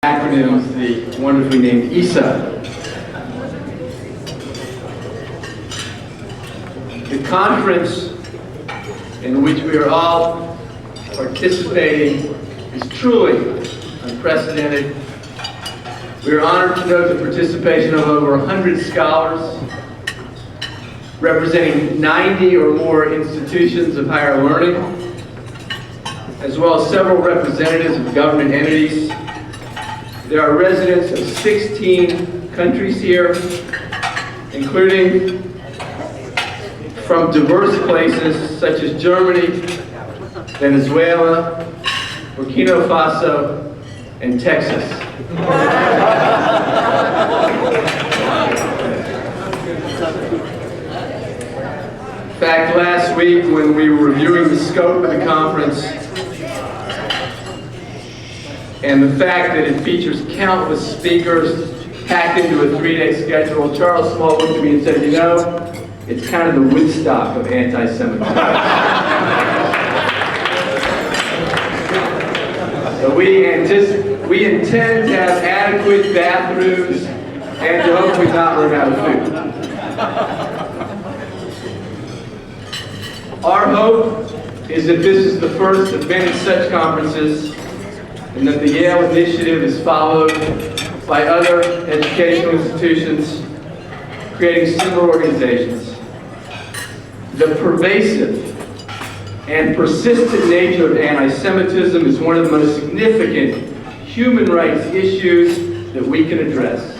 Acronyms, the wonderfully named YIISA. The conference in which we are all participating is truly unprecedented. We are honored to note the participation of over 100 scholars representing 90 or more institutions of higher learning, as well as several representatives of government entities. There are residents of 16 countries here, including from diverse places such as Germany, Venezuela, Burkina Faso, and Texas. In fact, last week when we were reviewing the scope of the conference and the fact that it features countless speakers packed into a 3-day schedule, Charles Small looked at me and said, you know, it's kind of the Woodstock of anti-Semitism. So we intend to have adequate bathrooms and to hopefully not run out of food. Our hope is that this is the first of many such conferences, and that the Yale initiative is followed by other educational institutions creating similar organizations. The pervasive and persistent nature of anti-Semitism is one of the most significant human rights issues that we can address.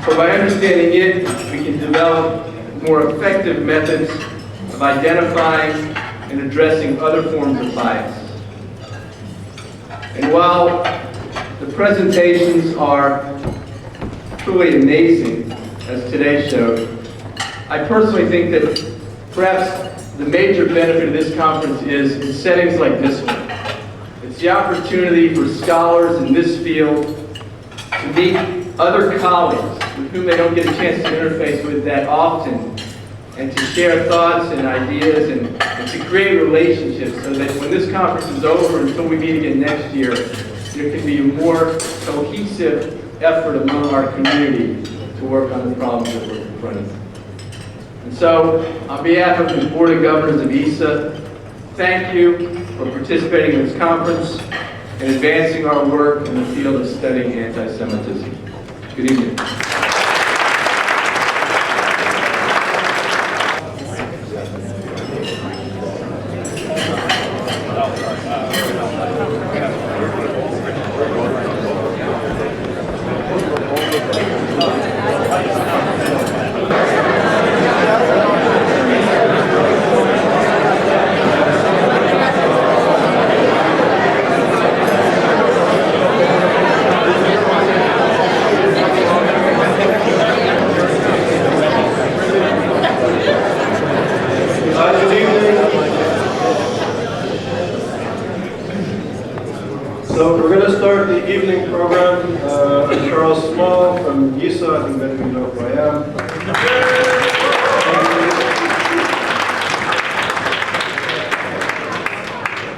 So by understanding it, we can develop more effective methods of identifying and addressing other forms of bias. And while the presentations are truly amazing, as today showed, I personally think that perhaps the major benefit of this conference is in settings like this one. It's the opportunity for scholars in this field to meet other colleagues with whom they don't get a chance to interface with that often, and to share thoughts and ideas and to create relationships so that when this conference is over, until we meet again next year, there can be a more cohesive effort among our community to work on the problems that we're confronting. And so, on behalf of the Board of Governors of YIISA, thank you for participating in this conference and advancing our work in the field of studying anti-Semitism. Good evening. So we're going to start the evening program. Charles Small from YIISA, I think many of you know who I am.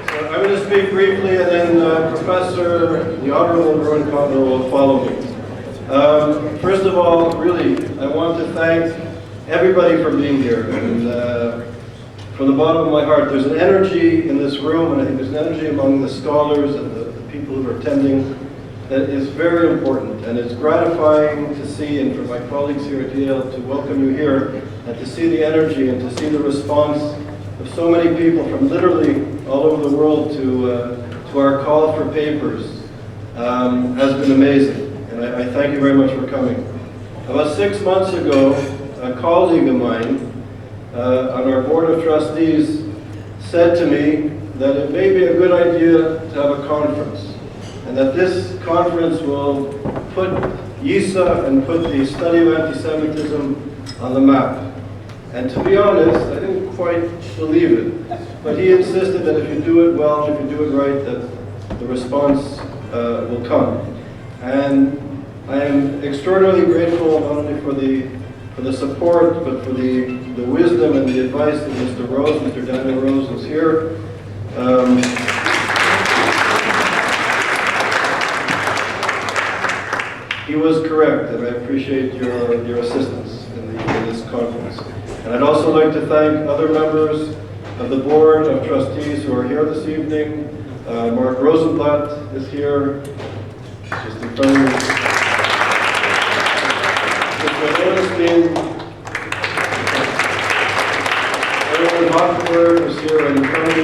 So I'm going to speak briefly, and then Professor, the Honorable Ruin Condor will follow me. First of all, really, I want to thank everybody for being here. And from the bottom of my heart, there's an energy in this room, and I think there's an energy among the scholars and the people who are attending that is very important, and it's gratifying to see, and for my colleagues here at Yale to welcome you here, and to see the energy and to see the response of so many people from literally all over the world to our call for papers has been amazing, and I thank you very much for coming. About 6 months ago, a colleague of mine on our board of trustees said to me that it may be a good idea to have a conference, and that this conference will put YIISA and put the study of anti-Semitism on the map. And to be honest, I didn't quite believe it, but he insisted that if you do it well, if you do it right, that the response will come. And I am extraordinarily grateful not only for the support, but for the wisdom and the advice that Mr. Rose, Mr. Daniel Rose was here. he was correct, and I appreciate your assistance in this conference. And I'd also like to thank other members of the Board of Trustees who are here this evening. Mark Rosenblatt is here, just in front of me. Aaron Hockford is here right in front of me.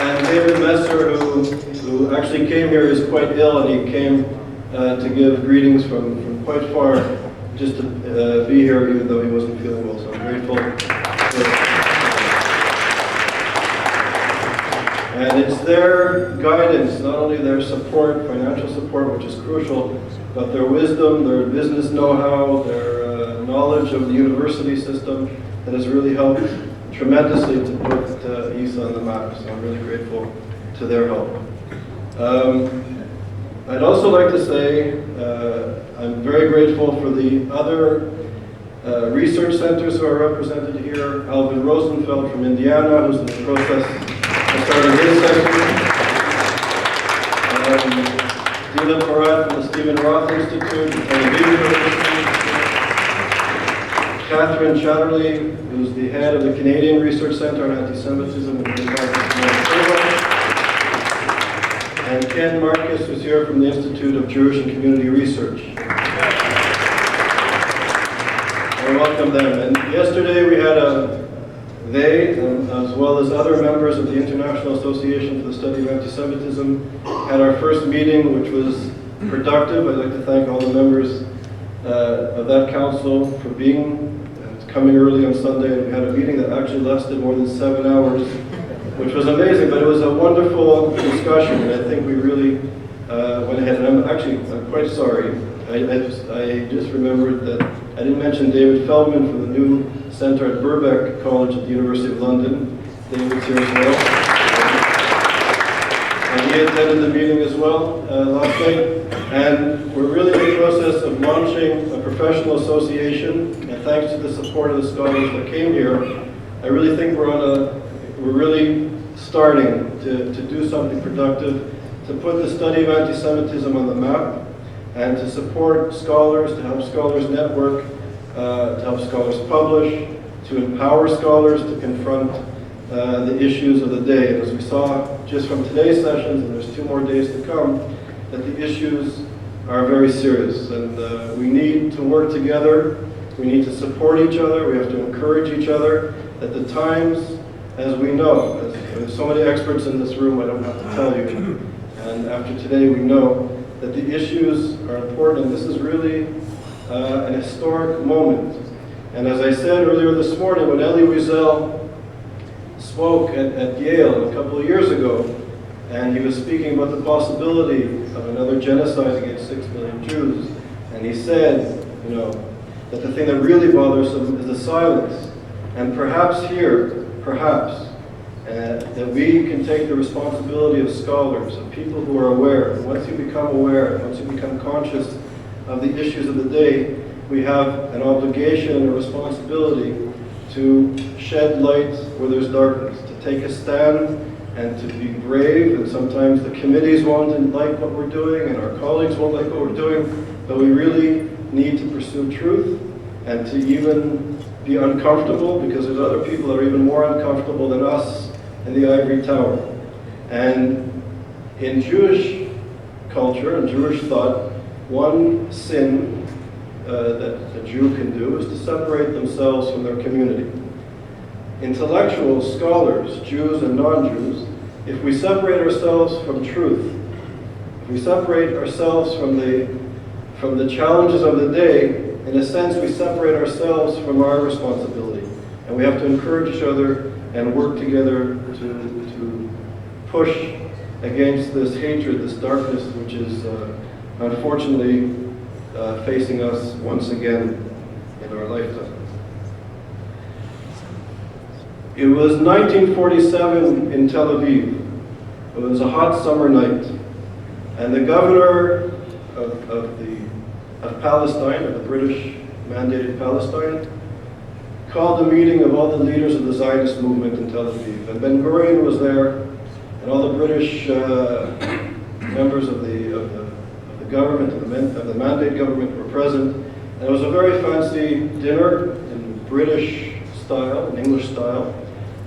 And David Messer, who actually came here, is quite ill, and he came to give greetings from quite far just to be here, even though he wasn't feeling well. So I'm grateful. And it's their guidance, not only their support, financial support, which is crucial, but their wisdom, their business know-how, their knowledge of the university system that has really helped tremendously to put YIISA on the map. So I'm really grateful to their help. I'd also like to say I'm very grateful for the other research centers who are represented here. Alvin Rosenfeld from Indiana, who's in the process of starting his center. Dina Porat from the Stephen Roth Institute, the Tel Aviv Institute. Catherine Chatterley, who's the head of the Canadian Research Center on Anti-Semitism and and Ken Marcus, who's here from the Institute of Jewish and Community Research. I welcome them. And yesterday we had they, as well as other members of the International Association for the Study of Anti-Semitism, had our first meeting, which was productive. I'd like to thank all the members of that council for coming early on Sunday, and we had a meeting that actually lasted more than 7 hours, which was amazing, but it was a wonderful discussion, and I think we really went ahead. And I'm quite sorry. I just remembered that I didn't mention David Feldman from the new center at Birkbeck College at the University of London. David's here as well. And he attended the meeting as well last night. And we're really in the process of launching a professional association, and thanks to the support of the scholars that came here, I really think we're really starting to do something productive, to put the study of anti-Semitism on the map, and to support scholars, to help scholars network, to help scholars publish, to empower scholars to confront the issues of the day. And as we saw just from today's sessions, and there's 2 more days to come, that the issues are very serious, and we need to work together. We need to support each other. We have to encourage each other. At the times, as we know, there's so many experts in this room, I don't have to tell you, and after today we know that the issues are important, and this is really an historic moment. And as I said earlier this morning, when Elie Wiesel spoke at Yale a couple of years ago, and he was speaking about the possibility of another genocide against 6 million Jews, and he said, that the thing that really bothers him is the silence. And perhaps here, that we can take the responsibility of scholars, of people who are aware. And once you become aware, once you become conscious of the issues of the day, we have an obligation and a responsibility to shed light where there's darkness, to take a stand and to be brave. And sometimes the committees won't like what we're doing, and our colleagues won't like what we're doing, but we really need to pursue truth and to even be uncomfortable, because there's other people that are even more uncomfortable than us in the ivory tower. And in Jewish culture and Jewish thought, one sin that a Jew can do is to separate themselves from their community. Intellectuals, scholars, Jews and non-Jews, if we separate ourselves from truth, if we separate ourselves from the challenges of the day, in a sense we separate ourselves from our responsibility. And we have to encourage each other and work together to push against this hatred, this darkness, which is unfortunately facing us once again in our lifetime. It was 1947 in Tel Aviv. It was a hot summer night, and the governor of Palestine, of the British mandated Palestine, called a meeting of all the leaders of the Zionist movement in Tel Aviv. And Ben Gurion was there, and all the British members of the government and the mandate government were present. And it was a very fancy dinner in British style, in English style.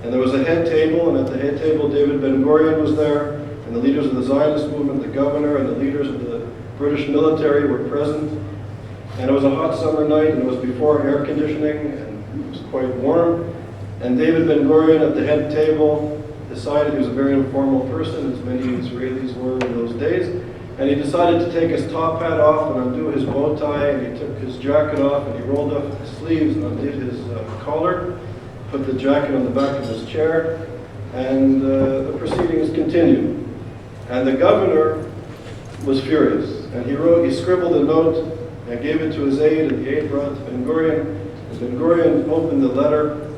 And there was a head table, and at the head table David Ben-Gurion was there, and the leaders of the Zionist movement, the governor, and the leaders of the British military were present. And it was a hot summer night, and it was before air conditioning, and it was quite warm. And David Ben-Gurion at the head table decided, he was a very informal person, as many Israelis were in those days, and he decided to take his top hat off and undo his bow tie, and he took his jacket off, and he rolled up his sleeves and undid his collar, put the jacket on the back of his chair, and the proceedings continued. And the governor was furious, and he scribbled a note and gave it to his aide, and the aide brought it to Ben-Gurion, and Ben-Gurion opened the letter,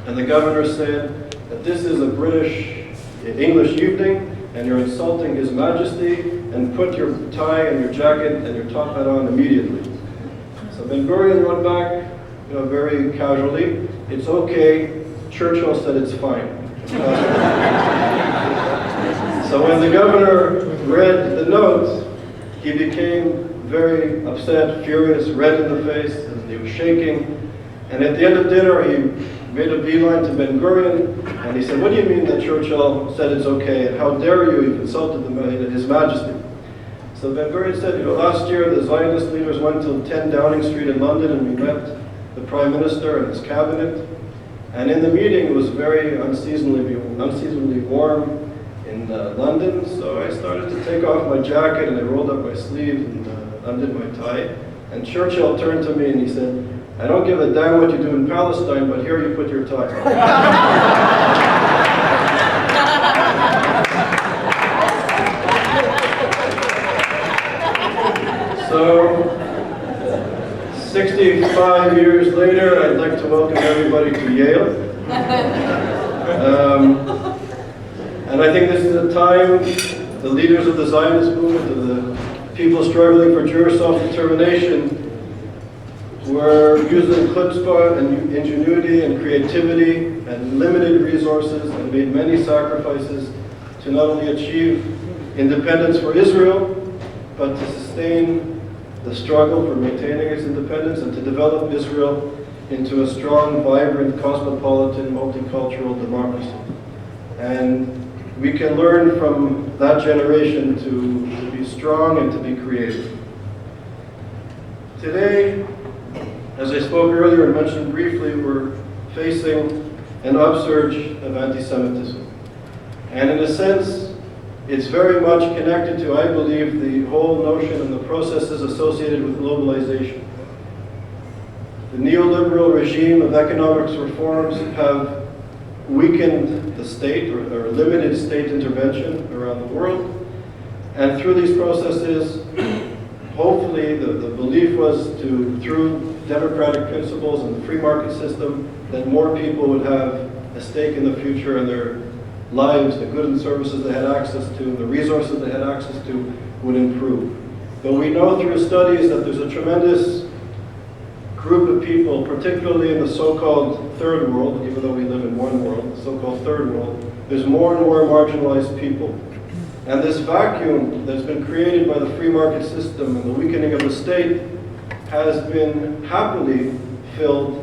and the governor said that this is a English evening, and you're insulting His Majesty, and put your tie and your jacket and your top hat on immediately. So Ben-Gurion wrote back, very casually, it's okay, Churchill said it's fine. So when the governor read the note, he became very upset, furious, red in the face, and he was shaking. And at the end of dinner, he made a beeline to Ben-Gurion, and he said, what do you mean that Churchill said it's okay, and how dare you, you've insulted His Majesty. So Ben-Gurion said, last year the Zionist leaders went to 10 Downing Street in London, and we met the Prime Minister and his cabinet, and in the meeting it was very unseasonably warm in London, so I started to take off my jacket, and I rolled up my sleeve and undid my tie, and Churchill turned to me and he said, I don't give a damn what you do in Palestine, but here you put your tie. So, 65 years later, I'd like to welcome everybody to Yale. And I think this is a time the leaders of the Zionist movement, of the people struggling for Jewish self-determination, were using chutzpah and ingenuity and creativity and limited resources and made many sacrifices to not only achieve independence for Israel, but to sustain the struggle for maintaining its independence and to develop Israel into a strong, vibrant, cosmopolitan, multicultural democracy. And we can learn from that generation to be strong and to be creative. Today, as I spoke earlier and mentioned briefly, we're facing an upsurge of anti-Semitism. And in a sense, it's very much connected to, I believe, the whole notion and the processes associated with globalization. The neoliberal regime of economics reforms have weakened the state or limited state intervention around the world. And through these processes, hopefully the belief was through democratic principles and the free market system, that more people would have a stake in the future and their lives, the goods and services they had access to, the resources they had access to would improve. But we know through studies that there's a tremendous group of people, particularly in the so-called third world, even though we live in one world, the so-called third world, there's more and more marginalized people. And this vacuum that's been created by the free market system and the weakening of the state has been happily filled,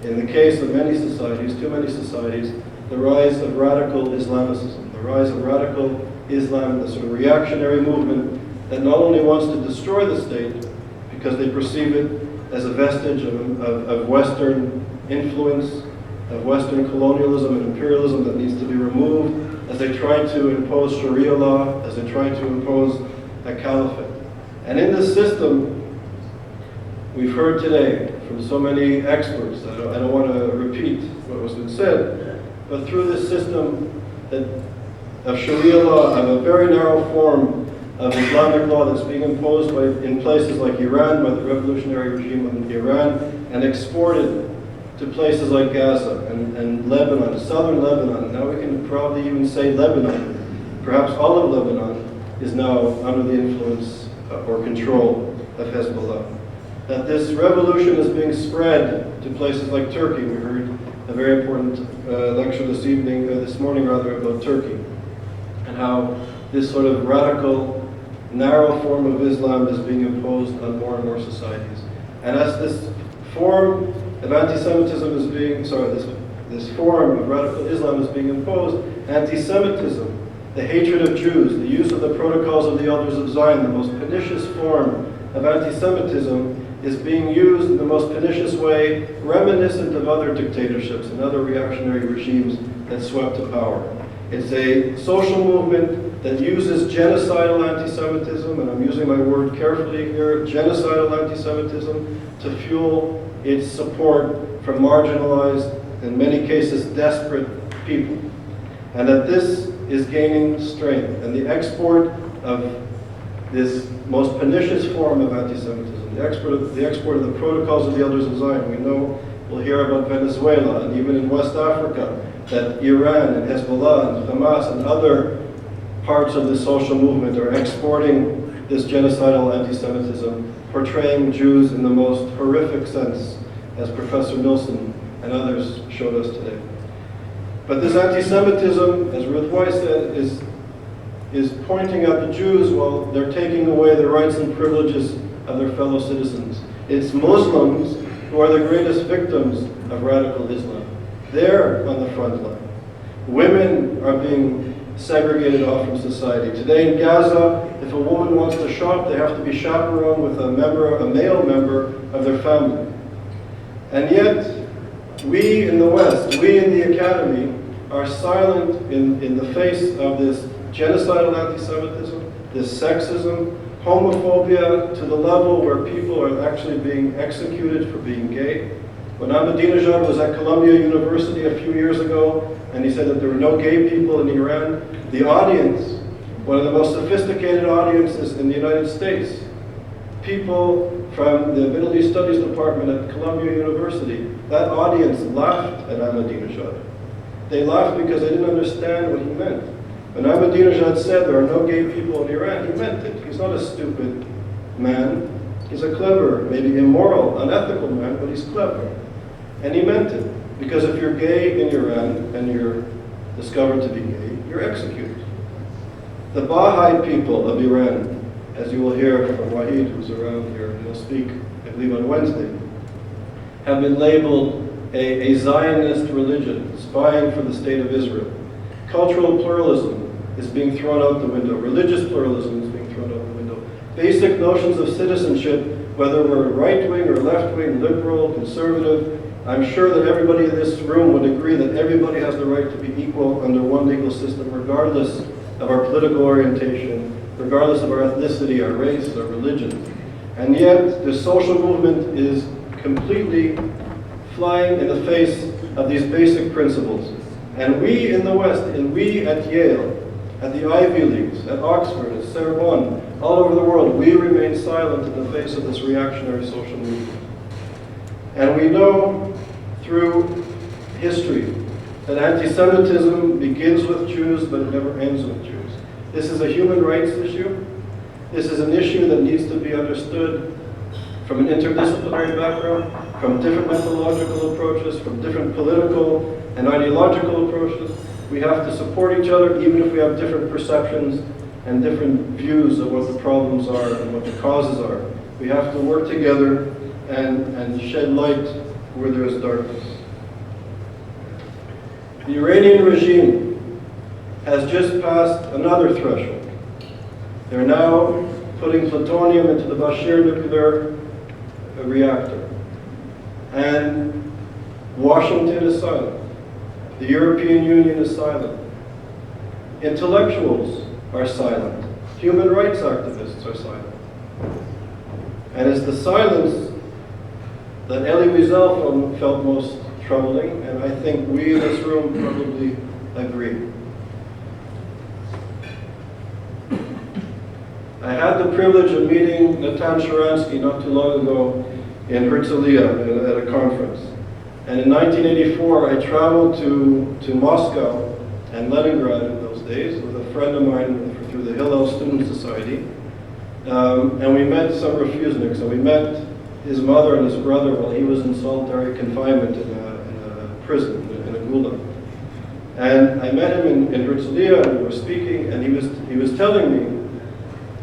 in the case of many societies, too many societies, the rise of radical Islamicism, the rise of radical Islam, the sort of reactionary movement that not only wants to destroy the state because they perceive it as a vestige of Western influence, of Western colonialism and imperialism that needs to be removed, as they try to impose Sharia law, as they try to impose a caliphate. And in this system, we've heard today from so many experts, I don't want to repeat what was been said, but through this system of Sharia law, of a very narrow form of Islamic law that's being imposed in places like Iran, by the revolutionary regime in Iran, and exported to places like Gaza and Lebanon, southern Lebanon. Now we can probably even say Lebanon. Perhaps all of Lebanon is now under the influence or control of Hezbollah. That this revolution is being spread to places like Turkey. We heard a very important lecture this morning about Turkey, and how this sort of radical narrow form of Islam is being imposed on more and more societies. And as this form of anti-Semitism is being, this form of radical Islam is being imposed, anti-Semitism, the hatred of Jews, the use of the protocols of the elders of Zion, the most pernicious form of anti-Semitism, is being used in the most pernicious way, reminiscent of other dictatorships and other reactionary regimes that swept to power. It's a social movement that uses genocidal anti-Semitism, and I'm using my word carefully here, genocidal anti-Semitism, to fuel its support from marginalized, in many cases desperate people. And that this is gaining strength, and the export of this most pernicious form of anti-Semitism, the export of the protocols of the elders of Zion. We know, we'll hear about Venezuela, and even in West Africa, that Iran and Hezbollah and Hamas and other parts of the social movement are exporting this genocidal anti-Semitism, portraying Jews in the most horrific sense, as Professor Nilsson and others showed us today. But this anti-Semitism, as Ruth Weiss said, is pointing at the Jews while they're taking away the rights and privileges of their fellow citizens. It's Muslims who are the greatest victims of radical Islam. They're on the front line. Women are being segregated off from society. Today in Gaza, if a woman wants to shop, they have to be chaperoned with a male member of their family. And yet, we in the West, we in the Academy, are silent in the face of this genocidal anti-Semitism, this sexism, homophobia to the level where people are actually being executed for being gay. When Ahmadinejad was at Columbia University a few years ago, and he said that there were no gay people in Iran, the audience, one of the most sophisticated audiences in the United States, people from the Middle East Studies Department at Columbia University, that audience laughed at Ahmadinejad. They laughed because they didn't understand what he meant. When Ahmadinejad said there are no gay people in Iran, he meant it. He's not a stupid man. He's a clever, maybe immoral, unethical man, but he's clever. And he meant it. Because if you're gay in Iran and you're discovered to be gay, you're executed. The Baha'i people of Iran, as you will hear from Wahid, who's around here, and he'll speak, I believe, on Wednesday, have been labeled a Zionist religion, spying for the state of Israel. Cultural pluralism is being thrown out the window. Religious pluralism is being thrown out the window. Basic notions of citizenship, whether we're right-wing or left-wing, liberal, conservative, I'm sure that everybody in this room would agree that everybody has the right to be equal under one legal system, regardless of our political orientation, regardless of our ethnicity, our race, our religion. And yet, the social movement is completely flying in the face of these basic principles. And we in the West, and we at Yale, at the Ivy Leagues, at Oxford, at Sorbonne, all over the world, we remain silent in the face of this reactionary social movement. And we know through history that anti-Semitism begins with Jews, but it never ends with Jews. This is a human rights issue. This is an issue that needs to be understood from an interdisciplinary background, from different methodological approaches, from different political and ideological approaches. We have to support each other, even if we have different perceptions and different views of what the problems are and what the causes are. We have to work together and shed light where there is darkness. The Iranian regime has just passed another threshold. They're now putting plutonium into the Bashir nuclear reactor. And Washington is silent. The European Union is silent. Intellectuals are silent. Human rights activists are silent. And it's the silence that Elie Wiesel felt most troubling, and I think we in this room probably agree. I had the privilege of meeting Natan Sharansky not too long ago in Herzliya at a conference. And in 1984, I traveled to Moscow and Leningrad in those days with a friend of mine through the Hillel Student Society. And we met some refuseniks, and we met his mother and his brother while he was in solitary confinement in a prison, in a gulag. And I met him in Herzliya, and we were speaking, and he was telling me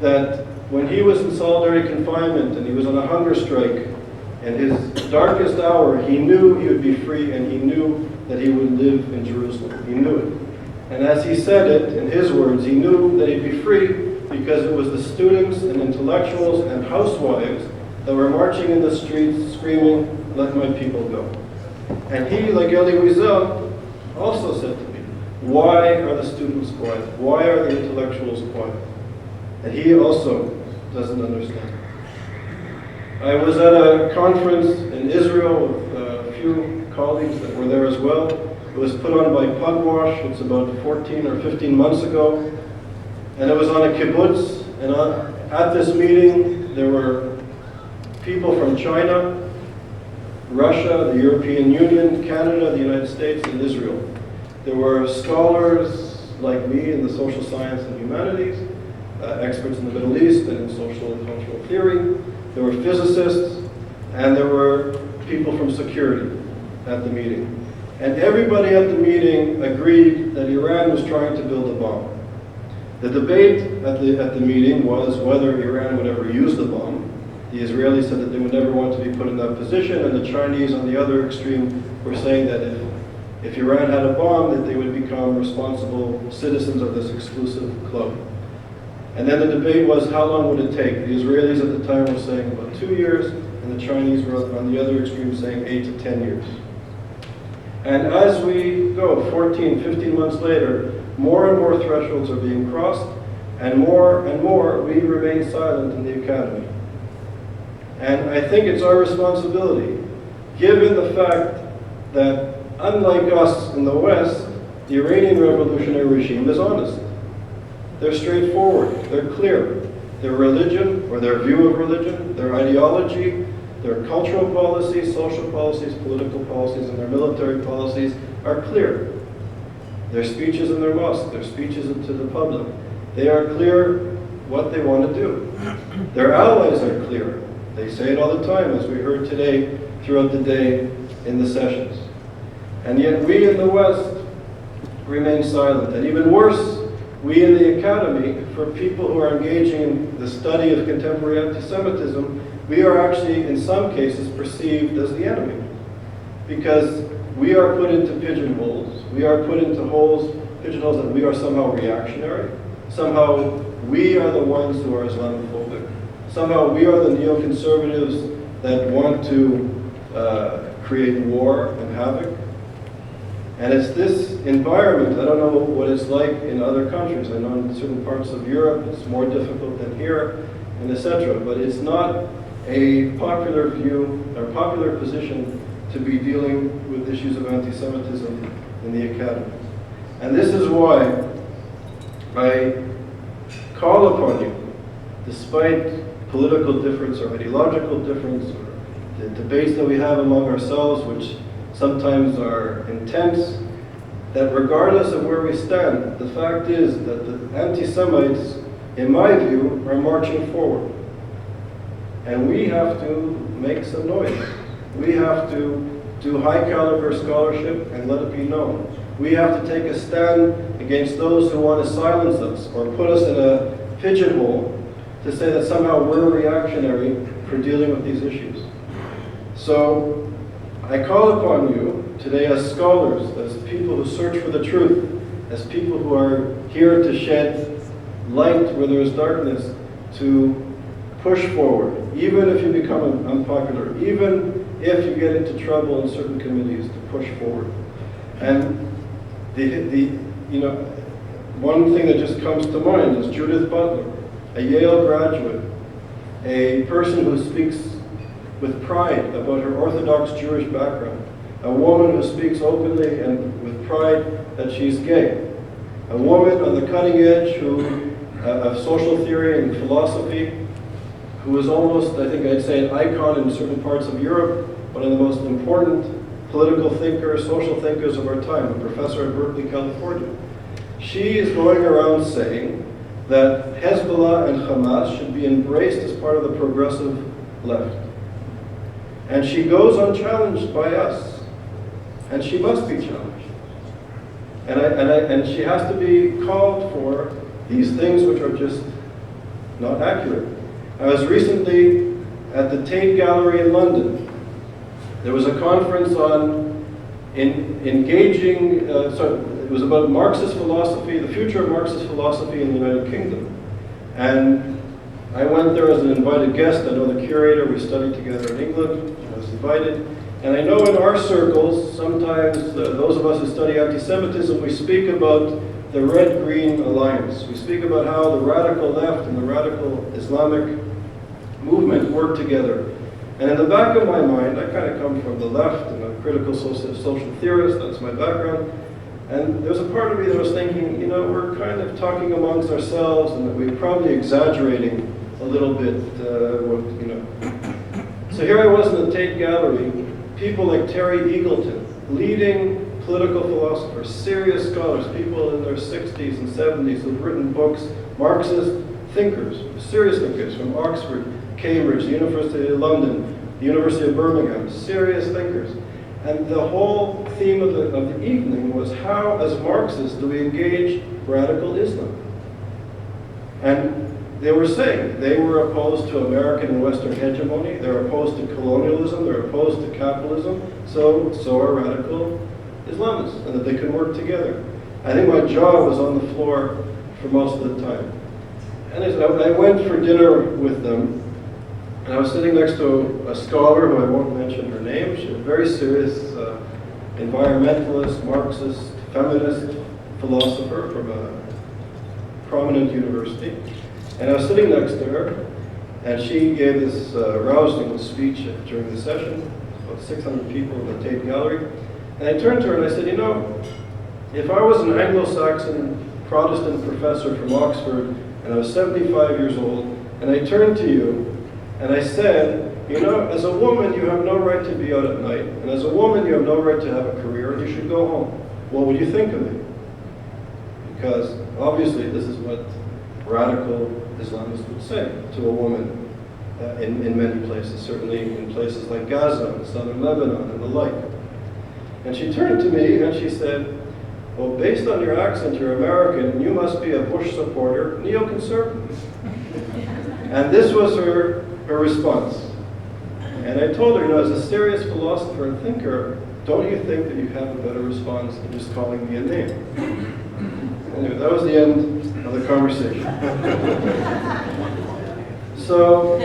that when he was in solitary confinement and he was on a hunger strike, in his darkest hour, he knew he would be free, and he knew that he would live in Jerusalem. He knew it. And as he said it, in his words, he knew that he'd be free because it was the students and intellectuals and housewives that were marching in the streets screaming, "Let my people go." And he, like YIISA, also said to me, why are the students quiet? Why are the intellectuals quiet? And he also doesn't understand. I was at a conference in Israel with a few colleagues that were there as well. It was put on by Pugwash. It's about 14 or 15 months ago. And it was on a kibbutz. And at this meeting, there were people from China, Russia, the European Union, Canada, the United States, and Israel. There were scholars like me in the social science and humanities, experts in the Middle East and in social and cultural theory. There were physicists, and there were people from security at the meeting. And everybody at the meeting agreed that Iran was trying to build a bomb. The debate at the meeting was whether Iran would ever use the bomb. The Israelis said that they would never want to be put in that position, and the Chinese on the other extreme were saying that if Iran had a bomb, that they would become responsible citizens of this exclusive club. And then the debate was, how long would it take? The Israelis at the time were saying about 2 years, and the Chinese were on the other extreme saying 8 to 10 years. And as we go, 14, 15 months later, more and more thresholds are being crossed, and more we remain silent in the academy. And I think it's our responsibility, given the fact that unlike us in the West, the Iranian revolutionary regime is honest. They're straightforward, they're clear. Their religion, or their view of religion, their ideology, their cultural policies, social policies, political policies, and their military policies are clear. Their speeches in their mosque, their speeches to the public, they are clear what they want to do. Their allies are clear. They say it all the time, as we heard today throughout the day in the sessions. And yet we in the West remain silent. And even worse, we in the academy, for people who are engaging in the study of contemporary anti-Semitism, we are actually, in some cases, perceived as the enemy. Because we are put into pigeonholes. We are put into pigeonholes that we are somehow reactionary. Somehow we are the ones who are Islamophobic. Somehow we are the neoconservatives that want to create war and havoc. And it's this environment, I don't know what it's like in other countries. I know in certain parts of Europe it's more difficult than here, and etc. But it's not a popular view or popular position to be dealing with issues of anti-Semitism in the academy. And this is why I call upon you, despite political difference or ideological difference or the debates that we have among ourselves, which sometimes are intense, that regardless of where we stand, the fact is that the anti-Semites, in my view, are marching forward. And we have to make some noise. We have to do high caliber scholarship and let it be known. We have to take a stand against those who want to silence us or put us in a pigeonhole to say that somehow we're reactionary for dealing with these issues. So I call upon you today as scholars, as people who search for the truth, as people who are here to shed light where there is darkness, to push forward, even if you become unpopular, even if you get into trouble in certain committees, to push forward. And one thing that just comes to mind is Judith Butler, a Yale graduate, a person who speaks with pride about her Orthodox Jewish background, a woman who speaks openly and with pride that she's gay, a woman on the cutting edge of social theory and philosophy, who is almost, I think I'd say, an icon in certain parts of Europe, one of the most important political thinkers, social thinkers of our time, a professor at Berkeley, California. She is going around saying that Hezbollah and Hamas should be embraced as part of the progressive left. And she goes unchallenged by us. And she must be challenged. And she has to be called for these things which are just not accurate. I was recently at the Tate Gallery in London. There was a conference on engaging, it was about Marxist philosophy, the future of Marxist philosophy in the United Kingdom. And I went there as an invited guest. I know the curator, we studied together in England, I was invited. And I know in our circles, sometimes those of us who study anti-Semitism, we speak about the Red-Green Alliance. We speak about how the radical left and the radical Islamic movement work together. And in the back of my mind, I kind of come from the left, and I'm a critical social theorist, that's my background. And there's a part of me that was thinking, you know, we're kind of talking amongst ourselves, and that we're probably exaggerating a little bit, you know. So here I was in the Tate Gallery, people like Terry Eagleton, leading political philosophers, serious scholars, people in their 60s and 70s who've written books, Marxist thinkers, serious thinkers from Oxford, Cambridge, the University of London, the University of Birmingham, serious thinkers. And the whole theme of the evening was how, as Marxists, do we engage radical Islam? And they were saying they were opposed to American and Western hegemony, they're opposed to colonialism, they're opposed to capitalism, so are radical Islamists, and that they can work together. I think my jaw was on the floor for most of the time. And I went for dinner with them, and I was sitting next to a scholar who I won't mention her name. She's a very serious environmentalist, Marxist, feminist philosopher from a prominent university. And I was sitting next to her, and she gave this rousing speech during the session, about 600 people in the Tate Gallery. And I turned to her and I said, you know, if I was an Anglo-Saxon Protestant professor from Oxford, and I was 75 years old, and I turned to you, and I said, you know, as a woman, you have no right to be out at night, and as a woman, you have no right to have a career, and you should go home. What would you think of me? Because obviously this is what radical Islamists would say to a woman in many places, certainly in places like Gaza and southern Lebanon and the like. And she turned to me and she said, well, based on your accent, you're American, you must be a Bush supporter, neoconservative. And this was her response. And I told her, you know, as a serious philosopher and thinker, don't you think that you have a better response than just calling me a name? Anyway, that was the end of the conversation. So,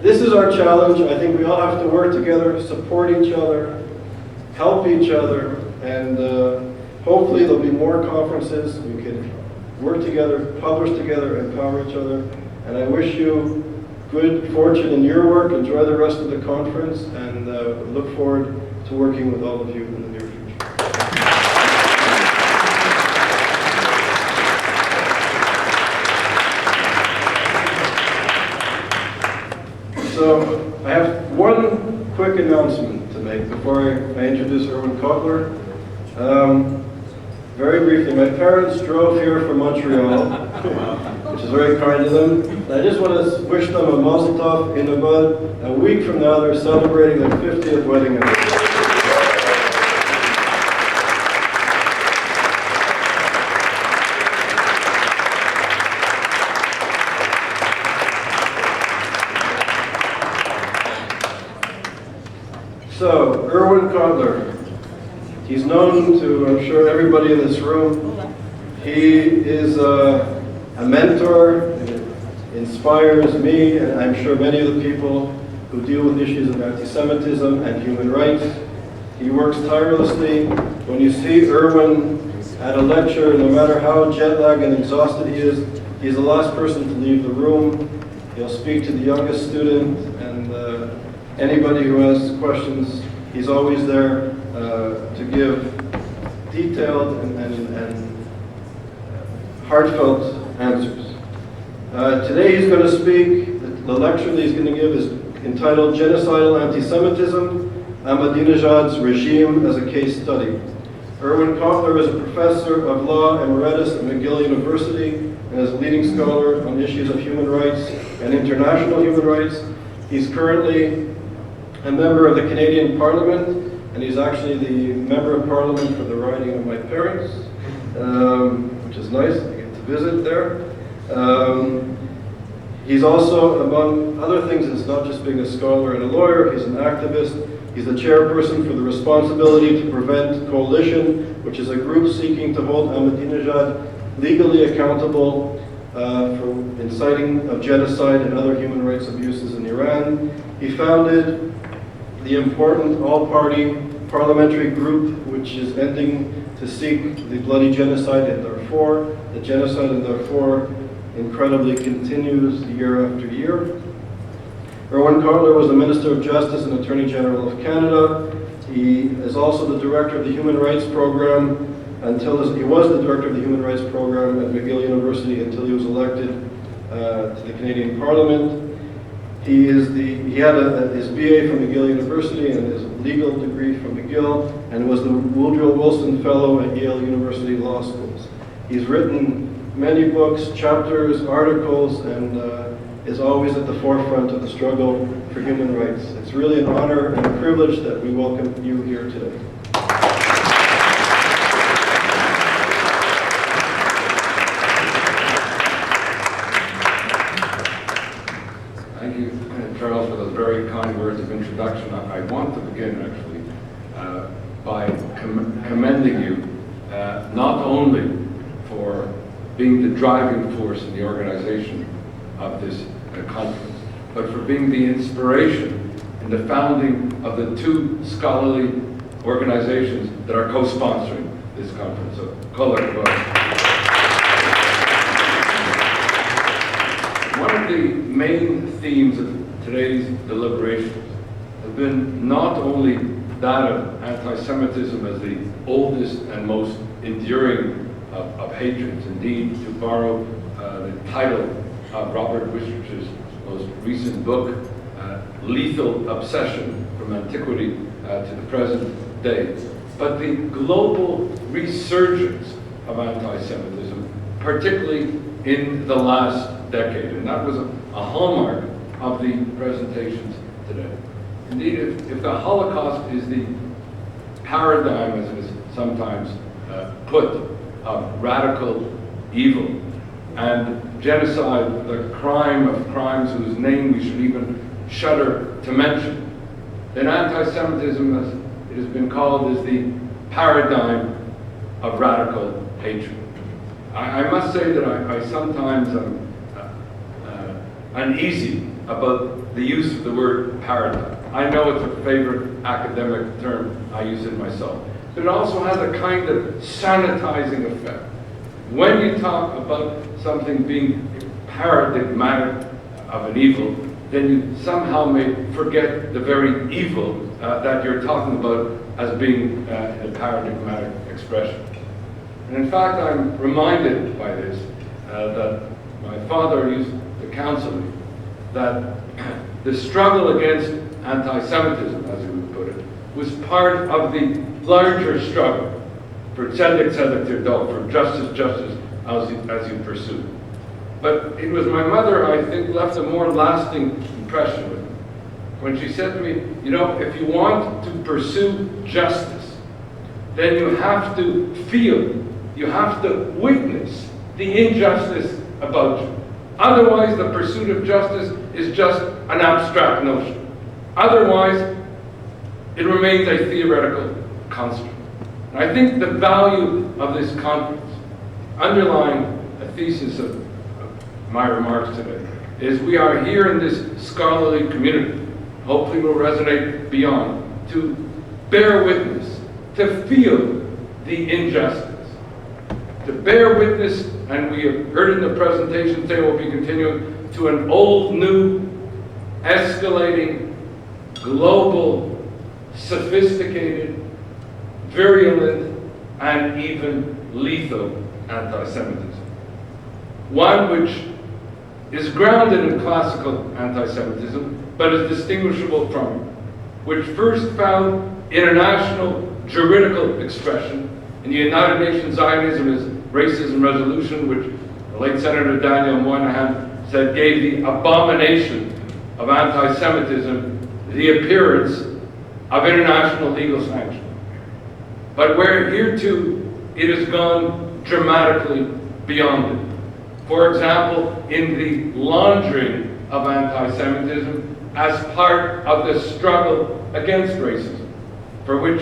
this is our challenge. I think we all have to work together, support each other, help each other, and hopefully there'll be more conferences. We can work together, publish together, empower each other. And I wish you good fortune in your work. Enjoy the rest of the conference, and look forward to working with all of you in the near future. So I have one quick announcement to make before I introduce Erwin Kotler. Very briefly, my parents drove here from Montreal, which is very kind of them. And I just want to wish them a mazel tov. In about a week from now, they're celebrating their 50th wedding anniversary. So, Erwin Kotler, he's known to, I'm sure, everybody in this room. He is a mentor, inspires me, and I'm sure many of the people who deal with issues of anti-Semitism and human rights. He works tirelessly. When you see Erwin at a lecture, no matter how jet-lagged and exhausted he is, he's the last person to leave the room. He'll speak to the youngest student, and anybody who has questions, he's always there to give detailed and heartfelt answers. Today he's going to speak, the lecture that he's going to give is entitled Genocidal Anti-Semitism, Ahmadinejad's Regime as a Case Study. Erwin Kotler is a professor of law emeritus at McGill University and is a leading scholar on issues of human rights and international human rights. He's currently a member of the Canadian Parliament, and he's actually the member of Parliament for the riding of my parents, which is nice. I get to visit there. He's also, among other things, it's not just being a scholar and a lawyer, he's an activist. He's the chairperson for the Responsibility to Prevent Coalition, which is a group seeking to hold Ahmadinejad legally accountable for inciting of genocide and other human rights abuses in Iran. He founded the important all-party parliamentary group, which is ending to seek the bloody genocide in Darfur. The genocide in Darfur incredibly continues year after year. Erwin Cotler was the Minister of Justice and Attorney General of Canada. He is also the Director of the Human Rights Program he was the Director of the Human Rights Program at McGill University until he was elected to the Canadian Parliament. He had his BA from McGill University and his legal degree from McGill, and was the Woodrow Wilson Fellow at Yale University Law Schools. He's written many books, chapters, articles, and is always at the forefront of the struggle for human rights. It's really an honor and a privilege that we welcome you here today. Thank you, Charles, for those very kind words of introduction. I want to begin, actually, by commending you not only for being the driving force in the organization of this conference, but for being the inspiration in the founding of the two scholarly organizations that are co-sponsoring this conference. So, one of the main themes of today's deliberations has been not only that of anti-Semitism as the oldest and most enduring of hatreds. Indeed, to borrow the title of Robert Wistrich's most recent book, Lethal Obsession from Antiquity to the Present Day, but the global resurgence of anti-Semitism, particularly in the last decade, and that was a hallmark of the presentations today. Indeed, if the Holocaust is the paradigm, as it is sometimes put, of radical evil, and genocide, the crime of crimes whose name we should even shudder to mention, then anti-Semitism, as it has been called, is the paradigm of radical hatred. I must say that I sometimes am uneasy about the use of the word paradigm. I know it's a favorite academic term, I use it myself, but it also has a kind of sanitizing effect. When you talk about something being paradigmatic of an evil, then you somehow may forget the very evil that you're talking about as being a paradigmatic expression. And in fact, I'm reminded by this that my father used to counsel me that the struggle against anti-Semitism, as he would put it, was part of the larger struggle for tzedek tirdof, for justice as you pursue. But it was my mother, I think, left a more lasting impression with me when she said to me, you know, if you want to pursue justice, then you have to feel, you have to witness the injustice about you. Otherwise, the pursuit of justice is just an abstract notion. Otherwise, it remains a theoretical construct. And I think the value of this conference, underlying a thesis of my remarks today, is we are here in this scholarly community, hopefully will resonate beyond, to bear witness, to feel the injustice, to bear witness, and we have heard in the presentation today, we'll be continuing, to an old, new, escalating, global, sophisticated, virulent, and even lethal anti-Semitism. One which is grounded in classical anti-Semitism, but is distinguishable from it, which first found international juridical expression in the United Nations Zionism as Racism Resolution, which the late Senator Daniel Moynihan said gave the abomination of anti-Semitism the appearance of international legal sanction. But where here too, it has gone dramatically beyond it. For example, in the laundering of anti-Semitism as part of the struggle against racism, for which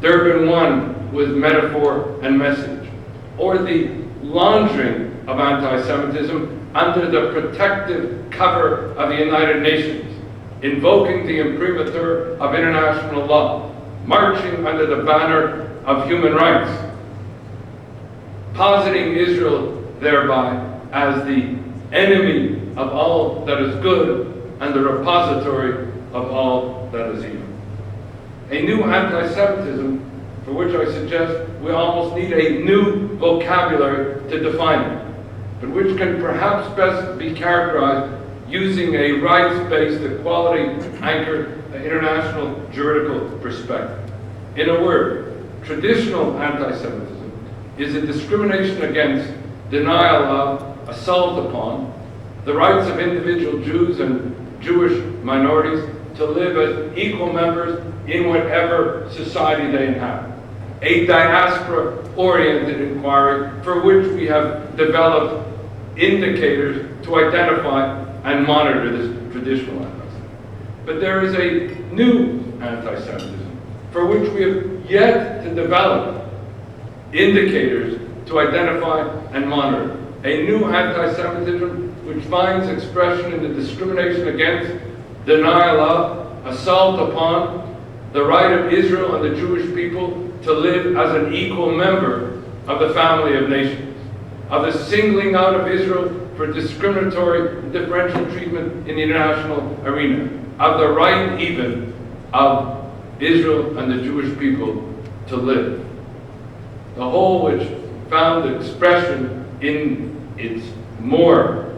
Durban 1 was metaphor and message, or the laundering of anti-Semitism under the protective cover of the United Nations, invoking the imprimatur of international law, marching under the banner of human rights, positing Israel thereby as the enemy of all that is good and the repository of all that is evil. A new anti-Semitism, for which I suggest we almost need a new vocabulary to define it, but which can perhaps best be characterized using a rights-based, equality-anchored international juridical perspective. In a word, traditional anti-Semitism is a discrimination against, denial of, assault upon the rights of individual Jews and Jewish minorities to live as equal members in whatever society they inhabit. A diaspora-oriented inquiry for which we have developed indicators to identify and monitor this traditional anti-Semitism. But there is a new anti-Semitism for which we have yet to develop indicators to identify and monitor. A new anti-Semitism which finds expression in the discrimination against, denial of, assault upon the right of Israel and the Jewish people to live as an equal member of the family of nations, of the singling out of Israel for discriminatory and differential treatment in the international arena, of the right even of Israel and the Jewish people to live. The whole which found expression in its more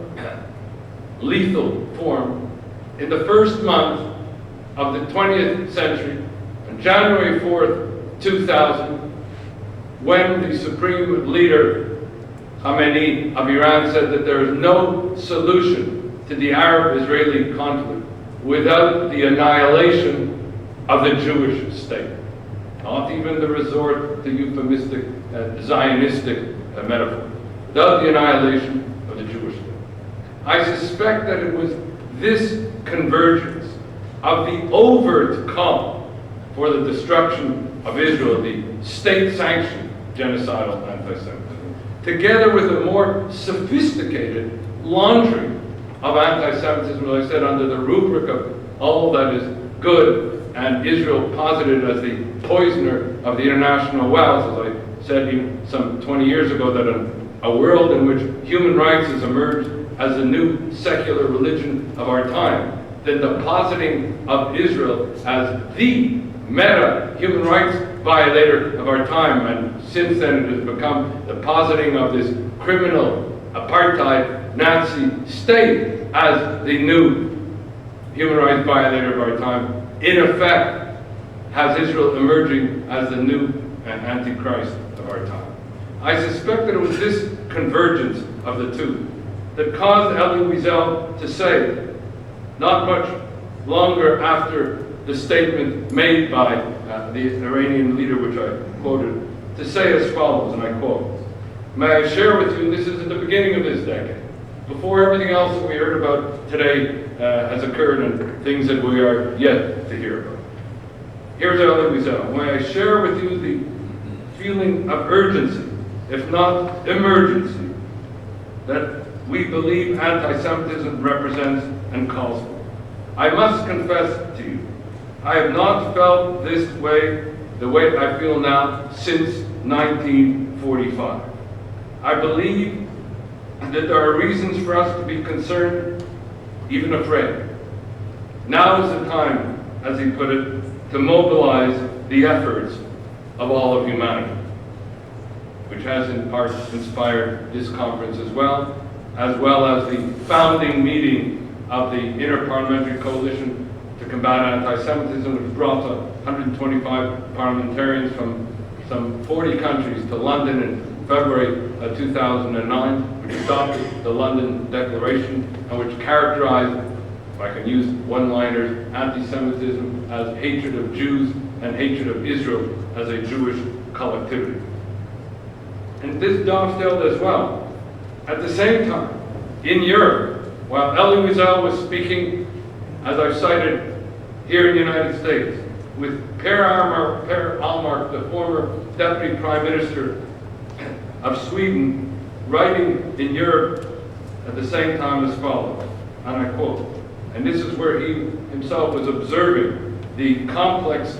lethal form in the first month of the 20th century, on January 4th, 2000, when the supreme leader, Khamenei of Iran, said that there is no solution to the Arab-Israeli conflict without the annihilation of the Jewish state. Not even the resort to euphemistic, Zionistic metaphor. Without the annihilation of the Jewish state. I suspect that it was this convergence of the overt call for the destruction of Israel, the state-sanctioned genocidal anti-Semitism, together with a more sophisticated laundering of anti-Semitism, as I said, under the rubric of all that is good, and Israel posited as the poisoner of the international wells, as I said even some 20 years ago, that a world in which human rights has emerged as a new secular religion of our time, then the positing of Israel as the meta human rights violator of our time, and since then it has become the positing of this criminal apartheid Nazi state as the new human rights violator of our time, in effect has Israel emerging as the new antichrist of our time. I suspect that it was this convergence of the two that caused Elie Wiesel to say, not much longer after the statement made by the Iranian leader, which I quoted, to say as follows, and I quote, "May I share with you, this is at the beginning of this decade, before everything else that we heard about today has occurred and things that we are yet to hear about. Here's Elie Wiesel. May I share with you the feeling of urgency, if not emergency, that we believe anti-Semitism represents and calls for. I must confess to you, I have not felt this way, the way I feel now, since 1945. I believe that there are reasons for us to be concerned, even afraid. Now is the time, as he put it, to mobilize the efforts of all of humanity, which has in part inspired this conference as well as the founding meeting of the Interparliamentary Coalition to Combat Anti-Semitism, which brought 125 parliamentarians from some 40 countries to London in February 2009, which adopted the London Declaration and which characterized, if I can use one-liners, anti-Semitism as hatred of Jews and hatred of Israel as a Jewish collectivity. And this dovetailed as well At the same time, in Europe, while Elie Wiesel was speaking, as I've cited, here in the United States, with Per Ahlmark, the former Deputy Prime Minister of Sweden, writing in Europe at the same time as follows, and I quote, and this is where he himself was observing the complex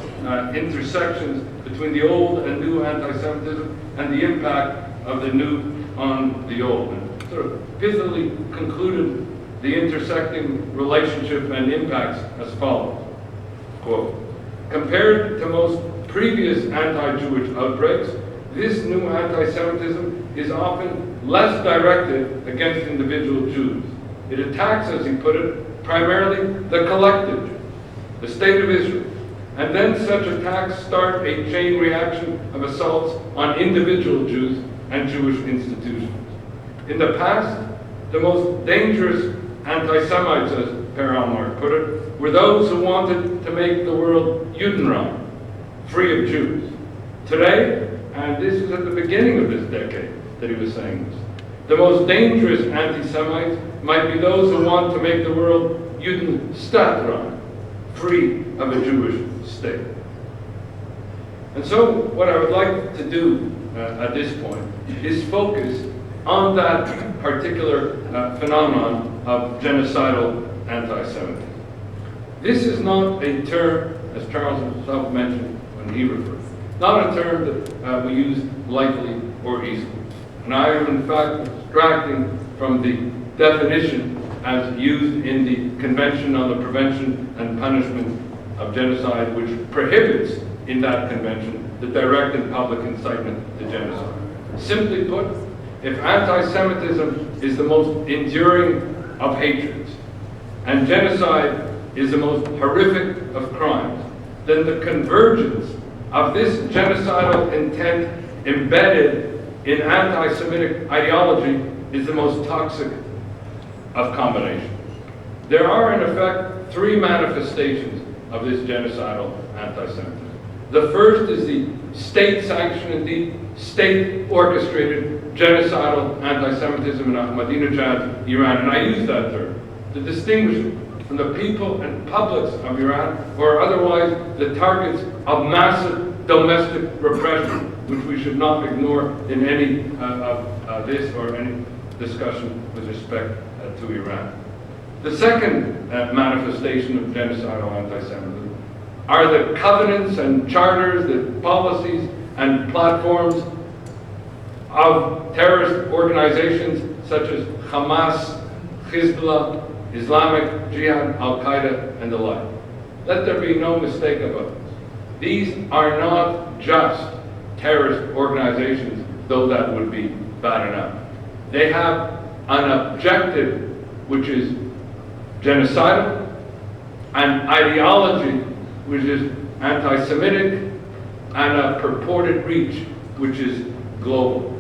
intersections between the old and new anti-Semitism and the impact of the new on the old, and sort of pithily concluded the intersecting relationship and impacts as follows, quote, compared to most previous anti-Jewish outbreaks, this new anti-Semitism is often less directed against individual Jews. It attacks, as he put it, primarily the collective Jew, the state of Israel, and then such attacks start a chain reaction of assaults on individual Jews and Jewish institutions. In the past, the most dangerous anti-Semites, as Per Ahlmark put it, were those who wanted to make the world Judenrein, free of Jews. Today, and this is at the beginning of this decade that he was saying this, the most dangerous anti-Semites might be those who want to make the world Judenstaatsrein, free of a Jewish state. And so what I would like to do at this point is focus on that particular phenomenon of genocidal anti-Semitism. This is not a term, as Charles himself mentioned when he referred, not a term that we use lightly or easily. And I am in fact extracting from the definition as used in the Convention on the Prevention and Punishment of Genocide, which prohibits in that convention the direct and public incitement to genocide. Simply put, if anti-Semitism is the most enduring of hatreds, and genocide is the most horrific of crimes, then the convergence of this genocidal intent embedded in anti-Semitic ideology is the most toxic of combinations. There are, in effect, three manifestations of this genocidal anti-Semitism. The first is the state-sanctioned, indeed state-orchestrated genocidal anti-Semitism in Ahmadinejad, Iran. And I use that term to distinguish it from the people and publics of Iran who are otherwise the targets of massive domestic repression, which we should not ignore in any of this or any discussion with respect to Iran. The second manifestation of genocidal anti-Semitism are the covenants and charters, the policies and platforms of terrorist organizations such as Hamas, Hezbollah, Islamic Jihad, Al-Qaeda, and the like. Let there be no mistake about this. These are not just terrorist organizations, though that would be bad enough. They have an objective which is genocidal, an ideology which is anti-Semitic, and a purported reach which is global.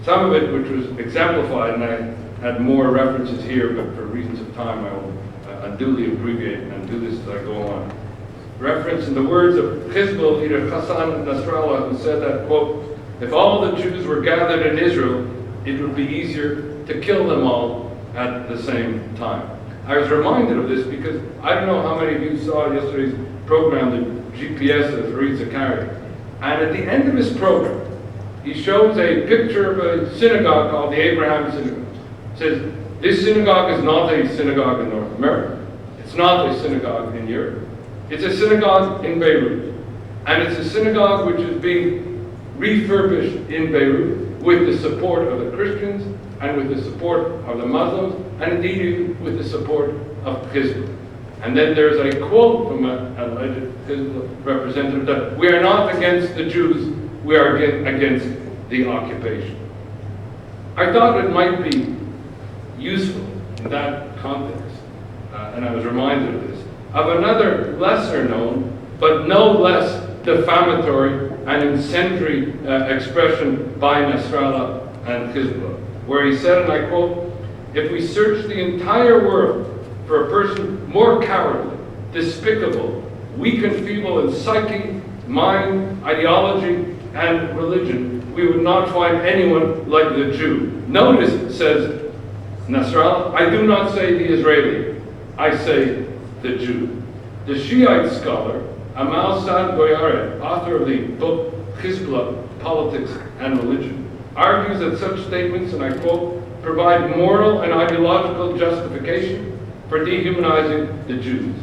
Some of it which was exemplified, and I had more references here, but for reasons of time I will unduly abbreviate and do this as I go on. Reference in the words of Hezbollah leader Hassan Nasrallah, who said that, quote, if all the Jews were gathered in Israel, it would be easier to kill them all at the same time. I was reminded of this because I don't know how many of you saw yesterday's program, the GPS that Fareed Zakari. And at the end of his program, he shows a picture of a synagogue called the Abraham Synagogue. It says, this synagogue is not a synagogue in North America. It's not a synagogue in Europe. It's a synagogue in Beirut. And it's a synagogue which is being refurbished in Beirut with the support of the Christians and with the support of the Muslims, and indeed even with the support of Hezbollah. And then there's a quote from an alleged Hezbollah representative that we are not against the Jews, we are against the occupation. I thought it might be useful in that context, and I was reminded of this, of another lesser known, but no less defamatory and incendiary expression by Nasrallah and Hezbollah, where he said, and I quote, if we search the entire world for a person more cowardly, despicable, weak and feeble in psyche, mind, ideology, and religion we would not find anyone like the Jew. Notice, says Nasrallah, I do not say the Israeli, I say the Jew. The Shiite scholar, Amal Sad Goyare, author of the book Hezbollah, Politics and Religion, argues that such statements, and I quote, provide moral and ideological justification for dehumanizing the Jews.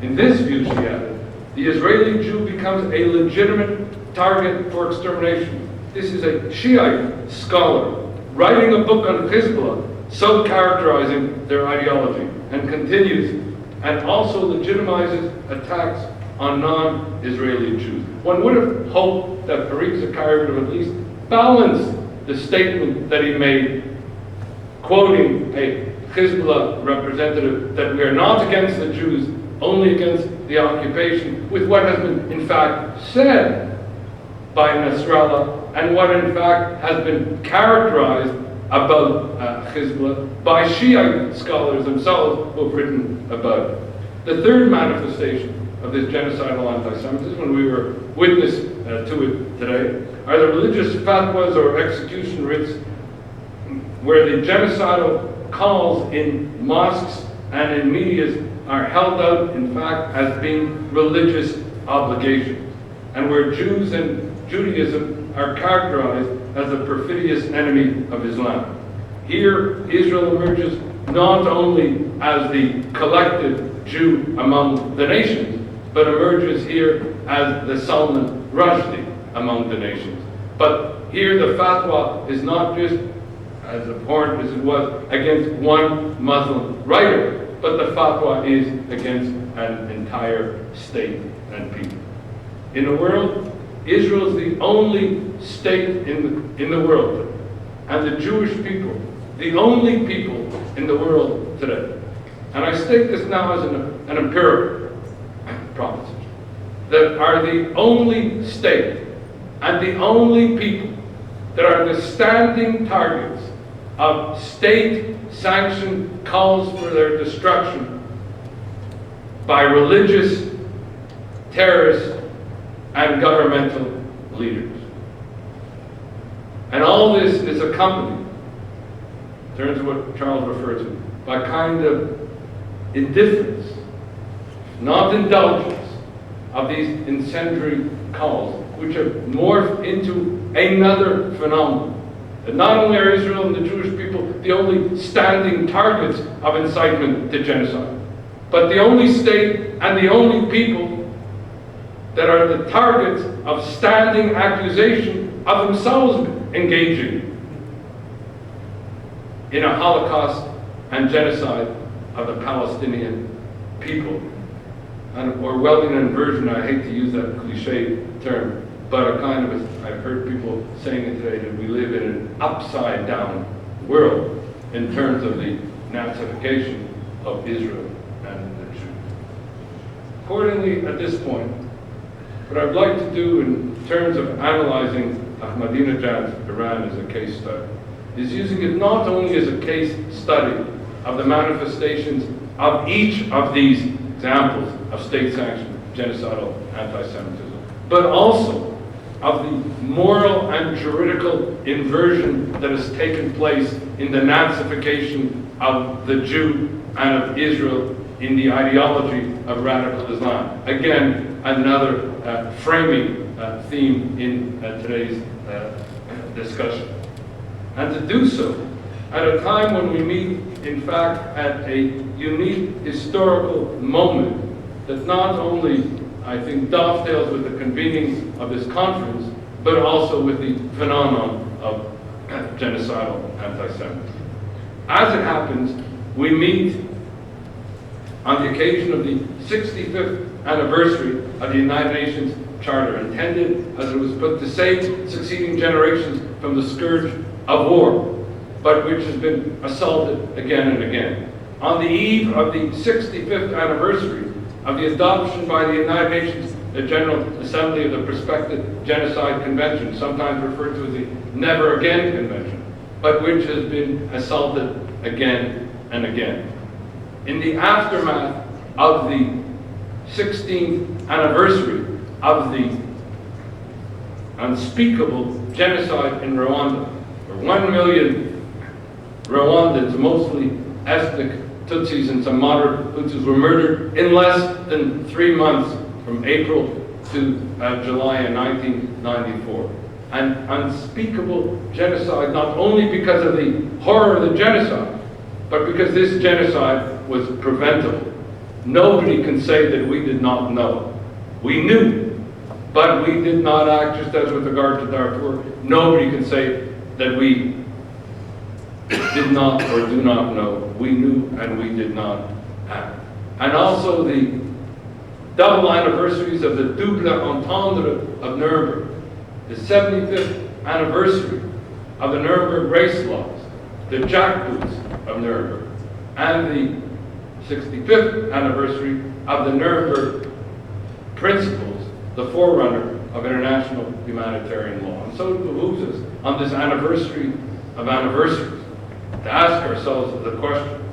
In this view, she added, the Israeli Jew becomes a legitimate target for extermination. This is a Shiite scholar writing a book on Hezbollah, so characterizing their ideology, and continues, and also legitimizes attacks on non-Israeli Jews. One would have hoped that Fareed Zakaria would have at least balanced the statement that he made, quoting a Hezbollah representative that we are not against the Jews, only against the occupation, with what has been in fact said by Nasrallah and what in fact has been characterized about Hezbollah by Shiite scholars themselves who have written about it. The third manifestation of this genocidal anti-Semitism, and we were witness to it today, are the religious fatwas or execution writs where the genocidal calls in mosques and in medias are held out, in fact, as being religious obligations, and where Jews and Judaism are characterized as a perfidious enemy of Islam. Here, Israel emerges not only as the collective Jew among the nations, but emerges here as the Salman Rushdie among the nations. But here the fatwa is not just as abhorrent as it was against one Muslim writer, but the fatwa is against an entire state and people. In the world, Israel is the only state in the world, and the Jewish people, the only people in the world today. And I state this now as an empirical proposition, that are the only state and the only people that are the standing targets of state-sanctioned calls for their destruction by religious, terrorists, and governmental leaders. And all this is accompanied, in terms of what Charles referred to, by kind of indifference, not indulgence, of these incendiary calls, which have morphed into another phenomenon. That not only are Israel and the Jewish people the only standing targets of incitement to genocide, but the only state and the only people that are the targets of standing accusation of themselves engaging in a Holocaust and genocide of the Palestinian people. An Orwellian inversion, I hate to use that cliche term, but a kind of, I've heard people saying it today, that we live in an upside down world in terms of the Nazification of Israel and the Jews. Accordingly, at this point, what I'd like to do in terms of analyzing Ahmadinejad's Iran as a case study is using it not only as a case study of the manifestations of each of these examples of state-sanctioned genocidal anti-Semitism, but also of the moral and juridical inversion that has taken place in the Nazification of the Jew and of Israel in the ideology of radical Islam. Again, another framing theme in today's discussion. And to do so at a time when we meet, in fact, at a unique historical moment that not only, I think, dovetails with the convening of this conference, but also with the phenomenon of genocidal anti-Semitism. As it happens, we meet on the occasion of the 65th anniversary of the United Nations Charter, intended, as it was put, to save succeeding generations from the scourge of war, but which has been assaulted again and again. On the eve of the 65th anniversary of the adoption by the United Nations, the General Assembly of the Prospective Genocide Convention, sometimes referred to as the Never Again Convention, but which has been assaulted again and again. In the aftermath of the 16th anniversary of the unspeakable genocide in Rwanda, where 1 million Rwandans, mostly ethnic Tutsis and some moderate Hutus, were murdered in less than 3 months from April to July in 1994. An unspeakable genocide, not only because of the horror of the genocide, but because this genocide was preventable. Nobody can say that we did not know. We knew, but we did not act, just as with regard to Darfur. Nobody can say that we did not or do not know. We knew and we did not act. And also the double anniversaries of the double entendre of Nuremberg, the 75th anniversary of the Nuremberg race laws, the jackboots of Nuremberg, and the 65th anniversary of the Nuremberg principles, the forerunner of international humanitarian law. And so it behooves us on this anniversary of anniversaries to ask ourselves the question,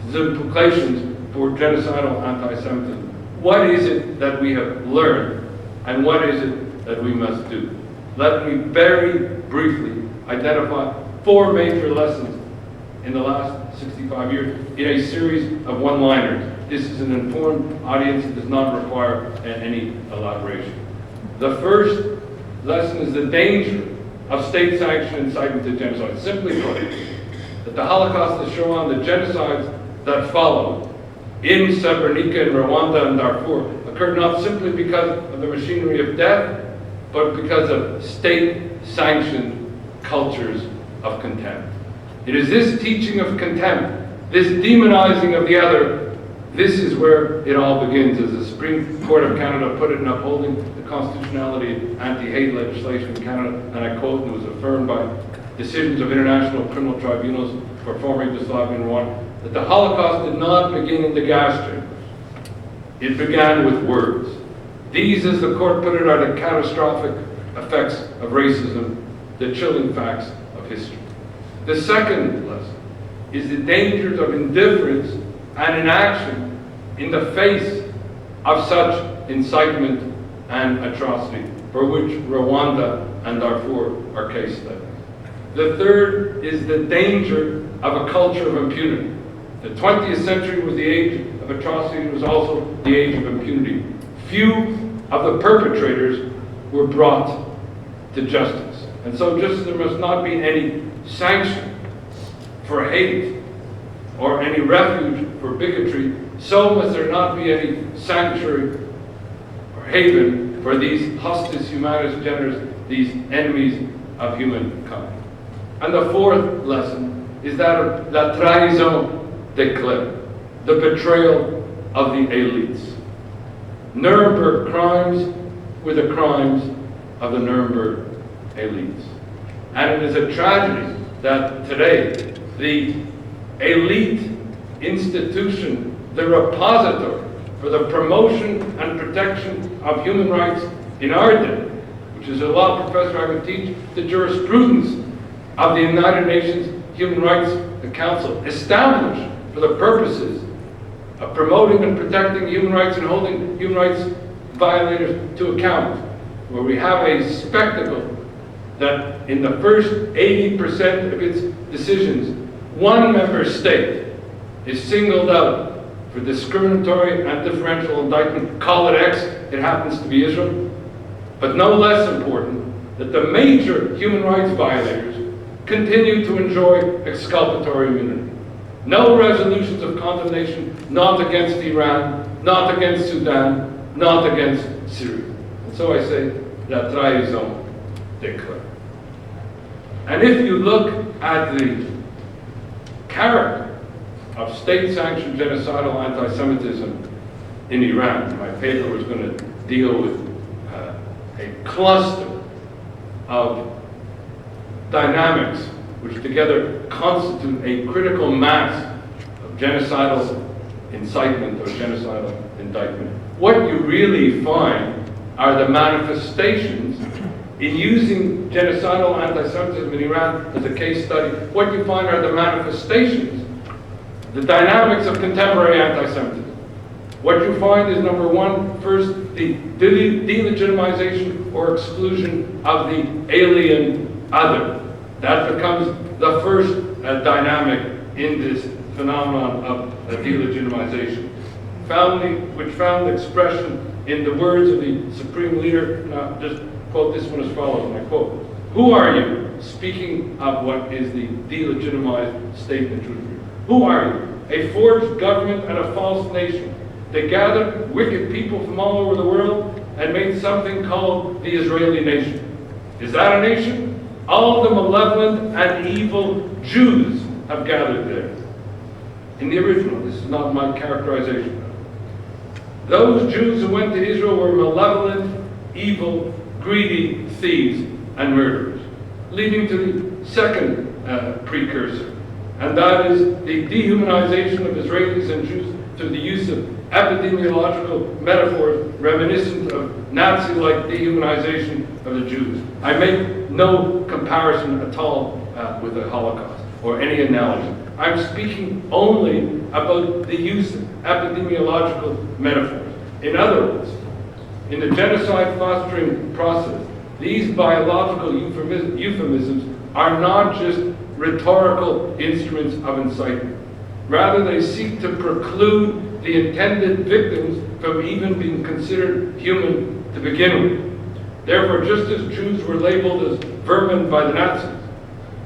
the implications for genocidal anti-Semitism. What is it that we have learned, and what is it that we must do? Let me very briefly identify 4 major lessons in the last 65 years in a series of one-liners. This is an informed audience. It does not require any elaboration. The first lesson is the danger of state-sanctioned incitement to genocide. Simply put, that the Holocaust, the Shoah, and the genocides that followed in Srebrenica, in Rwanda, and Darfur occurred not simply because of the machinery of death, but because of state-sanctioned cultures of contempt. It is this teaching of contempt, this demonizing of the other, this is where it all begins, as the Supreme Court of Canada put it in upholding the constitutionality of anti-hate legislation in Canada, and I quote, and it was affirmed by decisions of international criminal tribunals for former Yugoslavia and Rwanda, that the Holocaust did not begin in the gas chambers. It began with words. These, as the court put it, are the catastrophic effects of racism, the chilling facts of history. The second lesson is the dangers of indifference and inaction in the face of such incitement and atrocity, for which Rwanda and Darfur are case studies. The third is the danger of a culture of impunity. The 20th century was the age of atrocity. It was also the age of impunity. Few of the perpetrators were brought to justice. And so just as there must not be any sanction for hate or any refuge for bigotry, so must there not be any sanctuary or haven for these hostis humanus generis, these enemies of humankind. And the fourth lesson is that of la trahison des clefs, the betrayal of the elites. Nuremberg crimes were the crimes of the Nuremberg elites. And it is a tragedy that today the elite institution, the repository for the promotion and protection of human rights in our day, which is a law professor, I would teach the jurisprudence of the United Nations Human Rights Council, established for the purposes of promoting and protecting human rights and holding human rights violators to account, where we have a spectacle that in the first 80% of its decisions, one member state is singled out for discriminatory and differential indictment. Call it X, it happens to be Israel. But no less important, that the major human rights violators continue to enjoy exculpatory immunity. No resolutions of condemnation, not against Iran, not against Sudan, not against Syria. And so I say, la trahison des clefs. And if you look at the character of state-sanctioned genocidal anti-Semitism in Iran, my paper was going to deal with a cluster of dynamics which together constitute a critical mass of genocidal incitement or genocidal indictment. What you really find are the manifestations in using genocidal anti-Semitism in Iran as a case study. What you find are the manifestations, the dynamics of contemporary anti-Semitism. What you find is, number one, first, the delegitimization or exclusion of the alien other. That becomes the first dynamic in this phenomenon of delegitimization, which found expression in the words of the Supreme Leader. Now, just quote this one as follows, and I quote, "Who are you?" Speaking of what is the delegitimized statement. Who are you? A forged government and a false nation. They gathered wicked people from all over the world and made something called the Israeli nation. Is that a nation? All the malevolent and evil Jews have gathered there. In the original, this is not my characterization. Those Jews who went to Israel were malevolent, evil, greedy thieves and murderers, leading to the second precursor, and that is the dehumanization of Israelis and Jews through the use of epidemiological metaphors reminiscent of Nazi-like dehumanization of the Jews. I make no comparison at all with the Holocaust or any analogy. I'm speaking only about the use of epidemiological metaphors. In other words, in the genocide fostering process, these biological euphemisms are not just rhetorical instruments of incitement. Rather, they seek to preclude the intended victims from even being considered human to begin with. Therefore, just as Jews were labeled as vermin by the Nazis,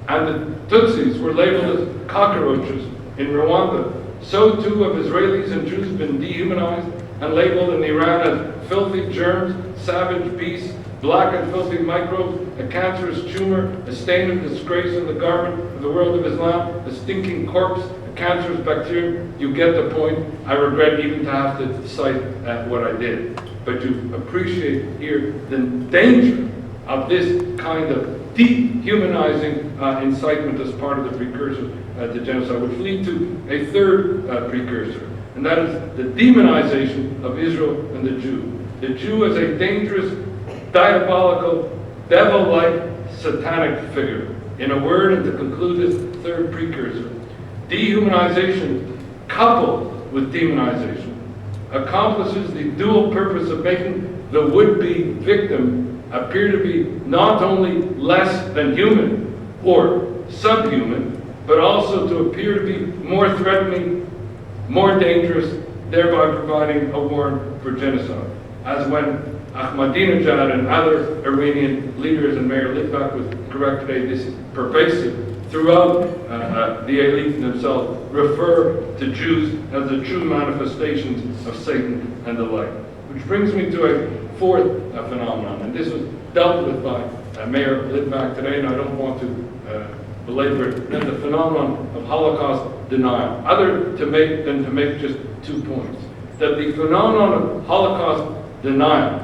and the Tutsis were labeled as cockroaches in Rwanda, so too have Israelis and Jews been dehumanized and labeled in Iran as filthy germs, savage beasts, black and filthy microbes, a cancerous tumor, a stain of disgrace on the garment of the world of Islam, a stinking corpse, a cancerous bacterium. You get the point. I regret even to have to cite what I did. But you appreciate here the danger of this kind of dehumanizing incitement as part of the precursor to genocide, which lead to a third precursor, and that is the demonization of Israel and the Jew. The Jew is a dangerous, diabolical, devil-like, satanic figure. In a word, and to conclude this third precursor, dehumanization coupled with demonization accomplishes the dual purpose of making the would-be victim appear to be not only less than human or subhuman, but also to appear to be more threatening, more dangerous, thereby providing a warrant for genocide. As when Ahmadinejad and other Iranian leaders, and Mayor Litvak was correct today, this is pervasive throughout the elite themselves, refer to Jews as the true manifestations of Satan and the like. Which brings me to a fourth phenomenon, and this was dealt with by Mayor Litvak today, and I don't want to belabor it, and the phenomenon of Holocaust denial, other than to make just 2 points. That the phenomenon of Holocaust denial,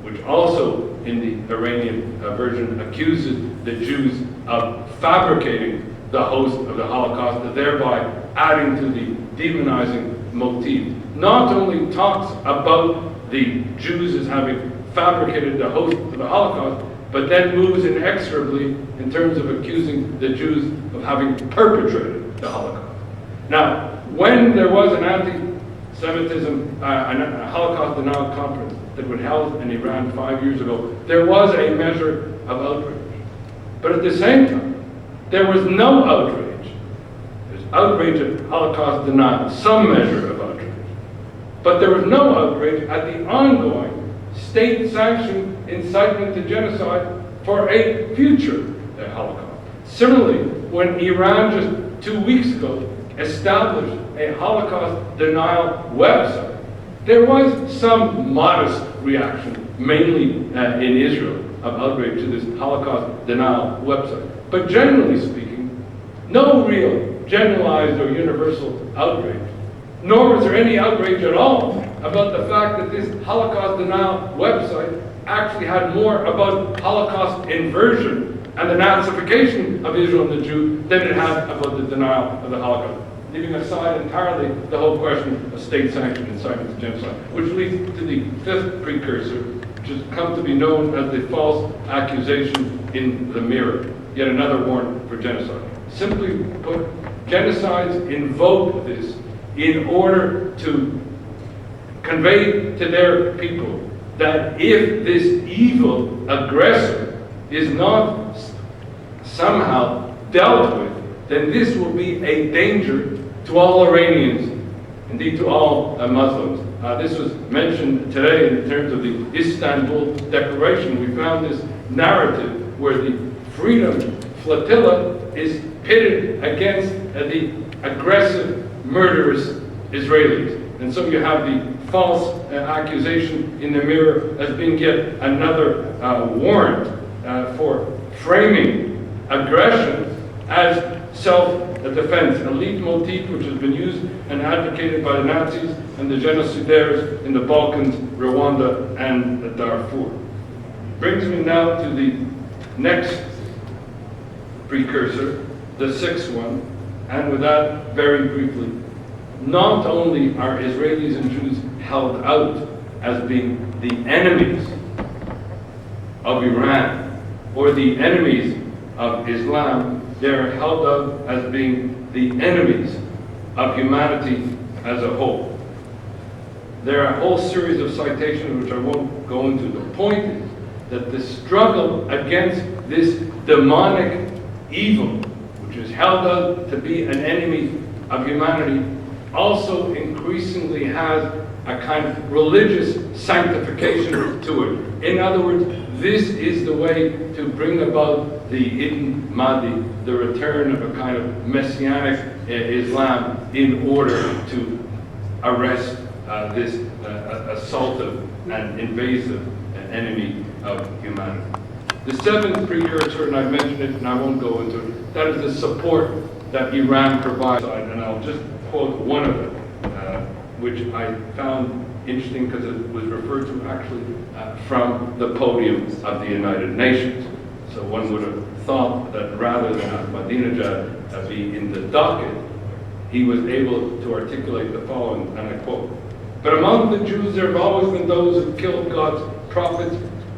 which also in the Iranian version accuses the Jews of fabricating the host of the Holocaust, thereby adding to the demonizing motif, not only talks about the Jews as having fabricated the host of the Holocaust, but then moves inexorably in terms of accusing the Jews of having perpetrated the Holocaust. Now, when there was an anti-Semitism, a Holocaust denial conference that was held in Iran 5 years ago, there was a measure of outrage. But at the same time, there was no outrage. There's outrage at Holocaust denial, some measure of outrage. But there was no outrage at the ongoing state-sanctioned incitement to genocide for a future Holocaust. Similarly, when Iran just 2 weeks ago established a Holocaust denial website, there was some modest reaction, mainly in Israel, of outrage to this Holocaust denial website. But generally speaking, no real generalized or universal outrage, nor was there any outrage at all about the fact that this Holocaust denial website actually had more about Holocaust inversion and the Nazification of Israel and the Jew than it had about the denial of the Holocaust, leaving aside entirely the whole question of state-sanctioned incitement to genocide, which leads to the fifth precursor, which has come to be known as the false accusation in the mirror, yet another warrant for genocide. Simply put, genocides invoke this in order to convey to their people that if this evil aggressor is not somehow dealt with, then this will be a danger to all Iranians, indeed to all Muslims. This was mentioned today in terms of the Istanbul Declaration. We found this narrative where the Freedom Flotilla is pitted against the aggressive, murderous Israelis. And so you have the false accusation in the Mirror as being yet another warrant for framing aggression as self-defense, a leitmotif which has been used and advocated by the Nazis and the genocidaires in the Balkans, Rwanda, and Darfur. Brings me now to the next precursor, the sixth one, and with that, very briefly, not only are Israelis and Jews held out as being the enemies of Iran or the enemies of Islam, they're held out as being the enemies of humanity as a whole. There are a whole series of citations which I won't go into. The point is that the struggle against this demonic evil, which is held out to be an enemy of humanity, also increasingly has a kind of religious sanctification to it. In other words, this is the way to bring about the hidden Mahdi, the return of a kind of messianic Islam in order to arrest this assaultive and invasive enemy of humanity. The seventh precursor, and I've mentioned it and I won't go into it, that is the support that Iran provides. And I'll just quote one of them, which I found interesting because it was referred to actually from the podium of the United Nations. So one would have thought that rather than Ahmadinejad be in the docket, he was able to articulate the following, and I quote, "But among the Jews there have always been those who killed God's prophets,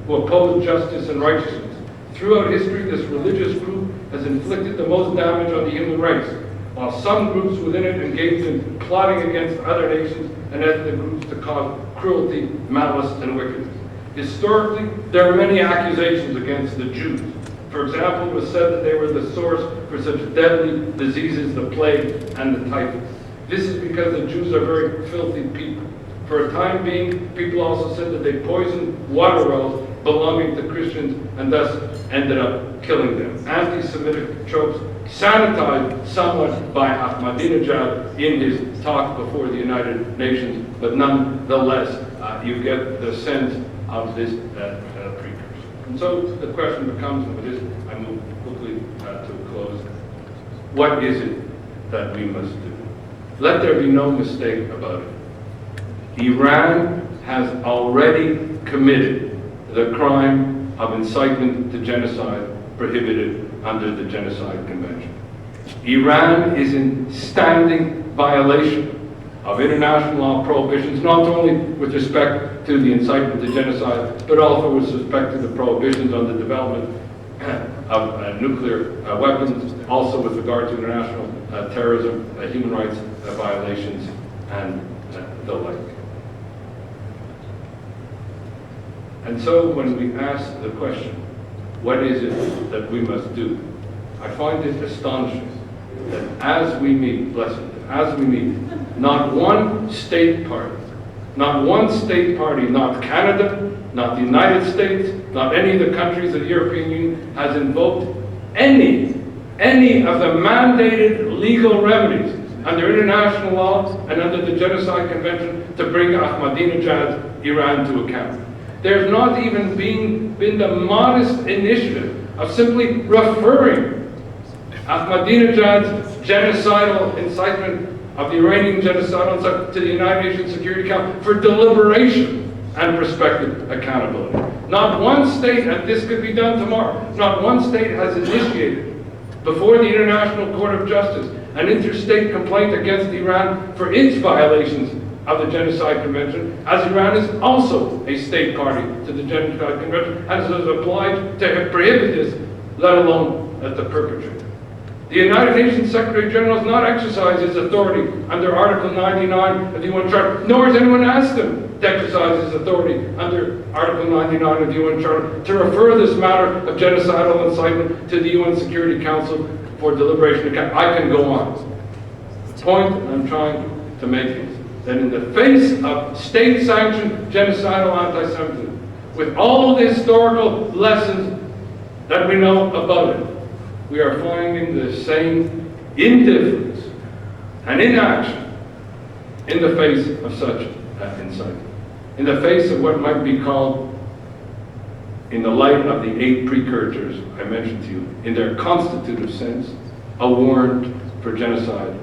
who opposed justice and righteousness. Throughout history, this religious group has inflicted the most damage on the human race, while some groups within it engaged in plotting against other nations and ethnic groups to cause cruelty, malice, and wickedness. Historically, there are many accusations against the Jews. For example, it was said that they were the source for such deadly diseases, the plague and the typhus. This is because the Jews are very filthy people. For a time being, people also said that they poisoned water wells belonging to Christians and thus ended up killing them. Anti-Semitic tropes sanitized somewhat by Ahmadinejad in his talk before the United Nations, but nonetheless, you get the sense of this precursor. And so the question becomes, and with this I move quickly to a close, what is it that we must do? Let there be no mistake about it. Iran has already committed the crime of incitement to genocide prohibited under the Genocide Convention. Iran is in standing violation of international law prohibitions, not only with respect to the incitement to genocide, but also with respect to the prohibitions on the development of nuclear weapons, also with regard to international terrorism, human rights violations, and the like. And so when we ask the question, what is it that we must do? I find it astonishing that as we meet, not one state party, not Canada, not the United States, not any of the countries of the European Union has invoked any of the mandated legal remedies under international law and under the Genocide Convention to bring Ahmadinejad's Iran to account. There's not even been the modest initiative of simply referring Ahmadinejad's genocidal incitement of the Iranian genocide to the United Nations Security Council for deliberation and prospective accountability. Not one state, and this could be done tomorrow, not one state has initiated before the International Court of Justice an interstate complaint against Iran for its violations of the Genocide Convention, as Iran is also a state party to the Genocide Convention, and is obliged to prohibit this, let alone at the perpetrator. The United Nations Secretary General has not exercised his authority under Article 99 of the UN Charter, nor has anyone asked him to exercise his authority under Article 99 of the UN Charter to refer this matter of genocidal incitement to the UN Security Council for deliberation. I can go on. The point I'm trying to make is that in the face of state-sanctioned genocidal anti-Semitism, with all the historical lessons that we know about it, we are finding the same indifference and inaction in the face of such incitement. In the face of what might be called, in the light of the 8 precursors I mentioned to you, in their constitutive sense, a warrant for genocide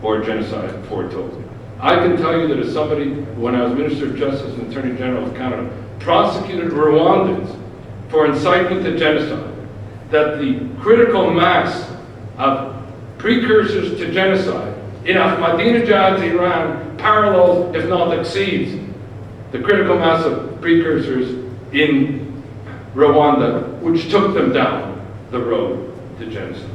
or genocide foretold. I can tell you that as somebody, when I was Minister of Justice and Attorney General of Canada, prosecuted Rwandans for incitement to genocide, that the critical mass of precursors to genocide in Ahmadinejad's Iran parallels, if not exceeds, the critical mass of precursors in Rwanda, which took them down the road to genocide.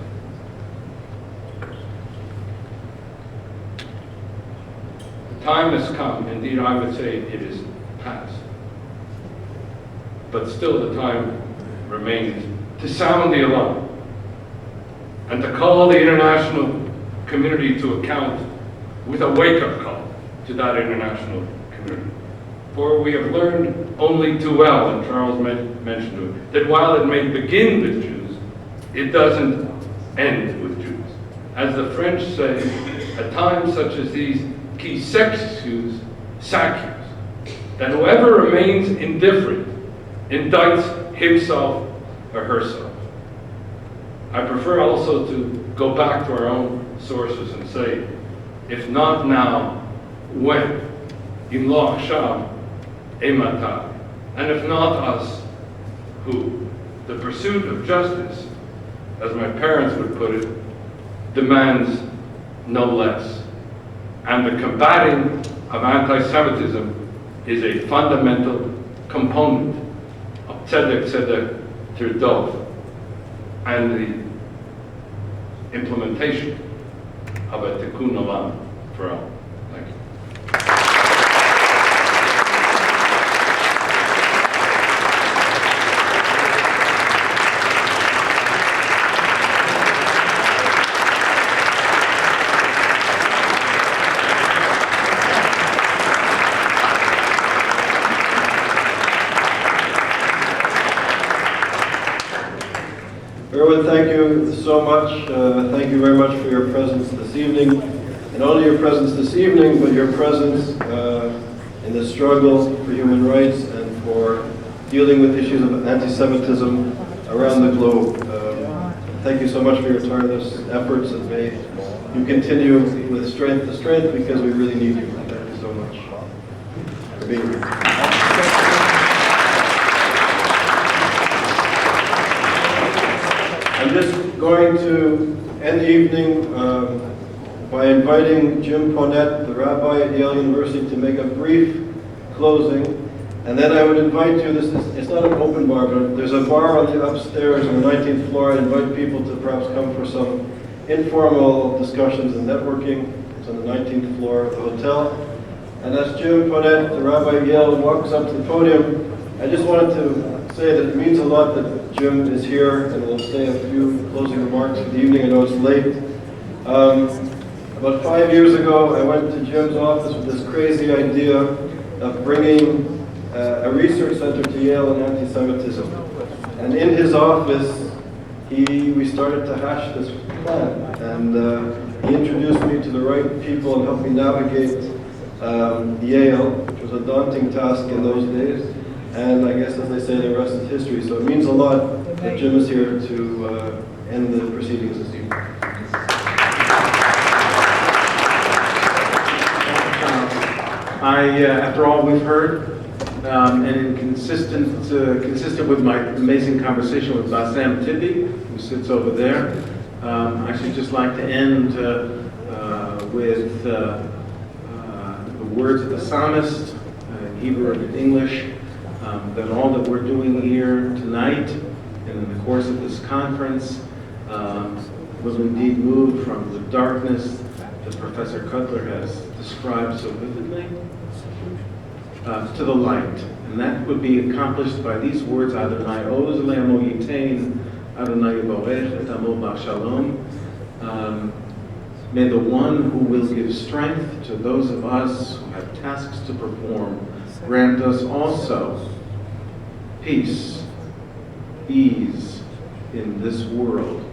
The time has come, indeed I would say it is past, but still the time remains to sound the alarm and to call the international community to account with a wake-up call to that international community. For we have learned only too well, and Charles mentioned it, that while it may begin with Jews, it doesn't end with Jews. As the French say, at times such as these, qui s'excuse, s'accuse, that whoever remains indifferent indicts himself or herself. I prefer also to go back to our own sources and say, if not now, when? In lo achshav emata. And if not us, who? The pursuit of justice, as my parents would put it, demands no less. And the combating of anti-Semitism is a fundamental component of tzedek tzedek tirdov and the implementation of a tikkun olam for all. Thank you. Erwin, thank you so much. Thank you very much for your presence this evening. And not only your presence this evening, but your presence in the struggle for human rights and for dealing with issues of anti-Semitism around the globe. Thank you so much for your tireless efforts, and may you continue with strength to strength, because we really need you. Thank you so much for being here. I'm just going to end the evening by inviting Jim Ponette, the rabbi at Yale University, to make a brief closing. And then I would invite you, it's not an open bar, but there's a bar on the upstairs on the 19th floor. I invite people to perhaps come for some informal discussions and networking. It's on the 19th floor of the hotel. And as Jim Ponette, the rabbi at Yale, walks up to the podium, I just wanted to say that it means a lot that Jim is here and will say a few closing remarks for the evening. I know it's late. About 5 years ago, I went to Jim's office with this crazy idea of bringing a research center to Yale on anti-Semitism. And in his office, we started to hash this plan. And he introduced me to the right people and helped me navigate Yale, which was a daunting task in those days. And I guess, as they say, the rest is history. So it means a lot that Jim is here to end the proceedings this evening. After all we've heard, and consistent with my amazing conversation with Bassem Tibi, who sits over there, I should just like to end with the words of the psalmist, in Hebrew and in English, that all that we're doing here tonight and in the course of this conference will indeed move from the darkness that Professor Cutler has described so vividly to the light. And that would be accomplished by these words, Adonai oz le'amo yitain, Adonai yivorech et amo b'shalom. May the one who will give strength to those of us who have tasks to perform grant us also peace, ease in this world,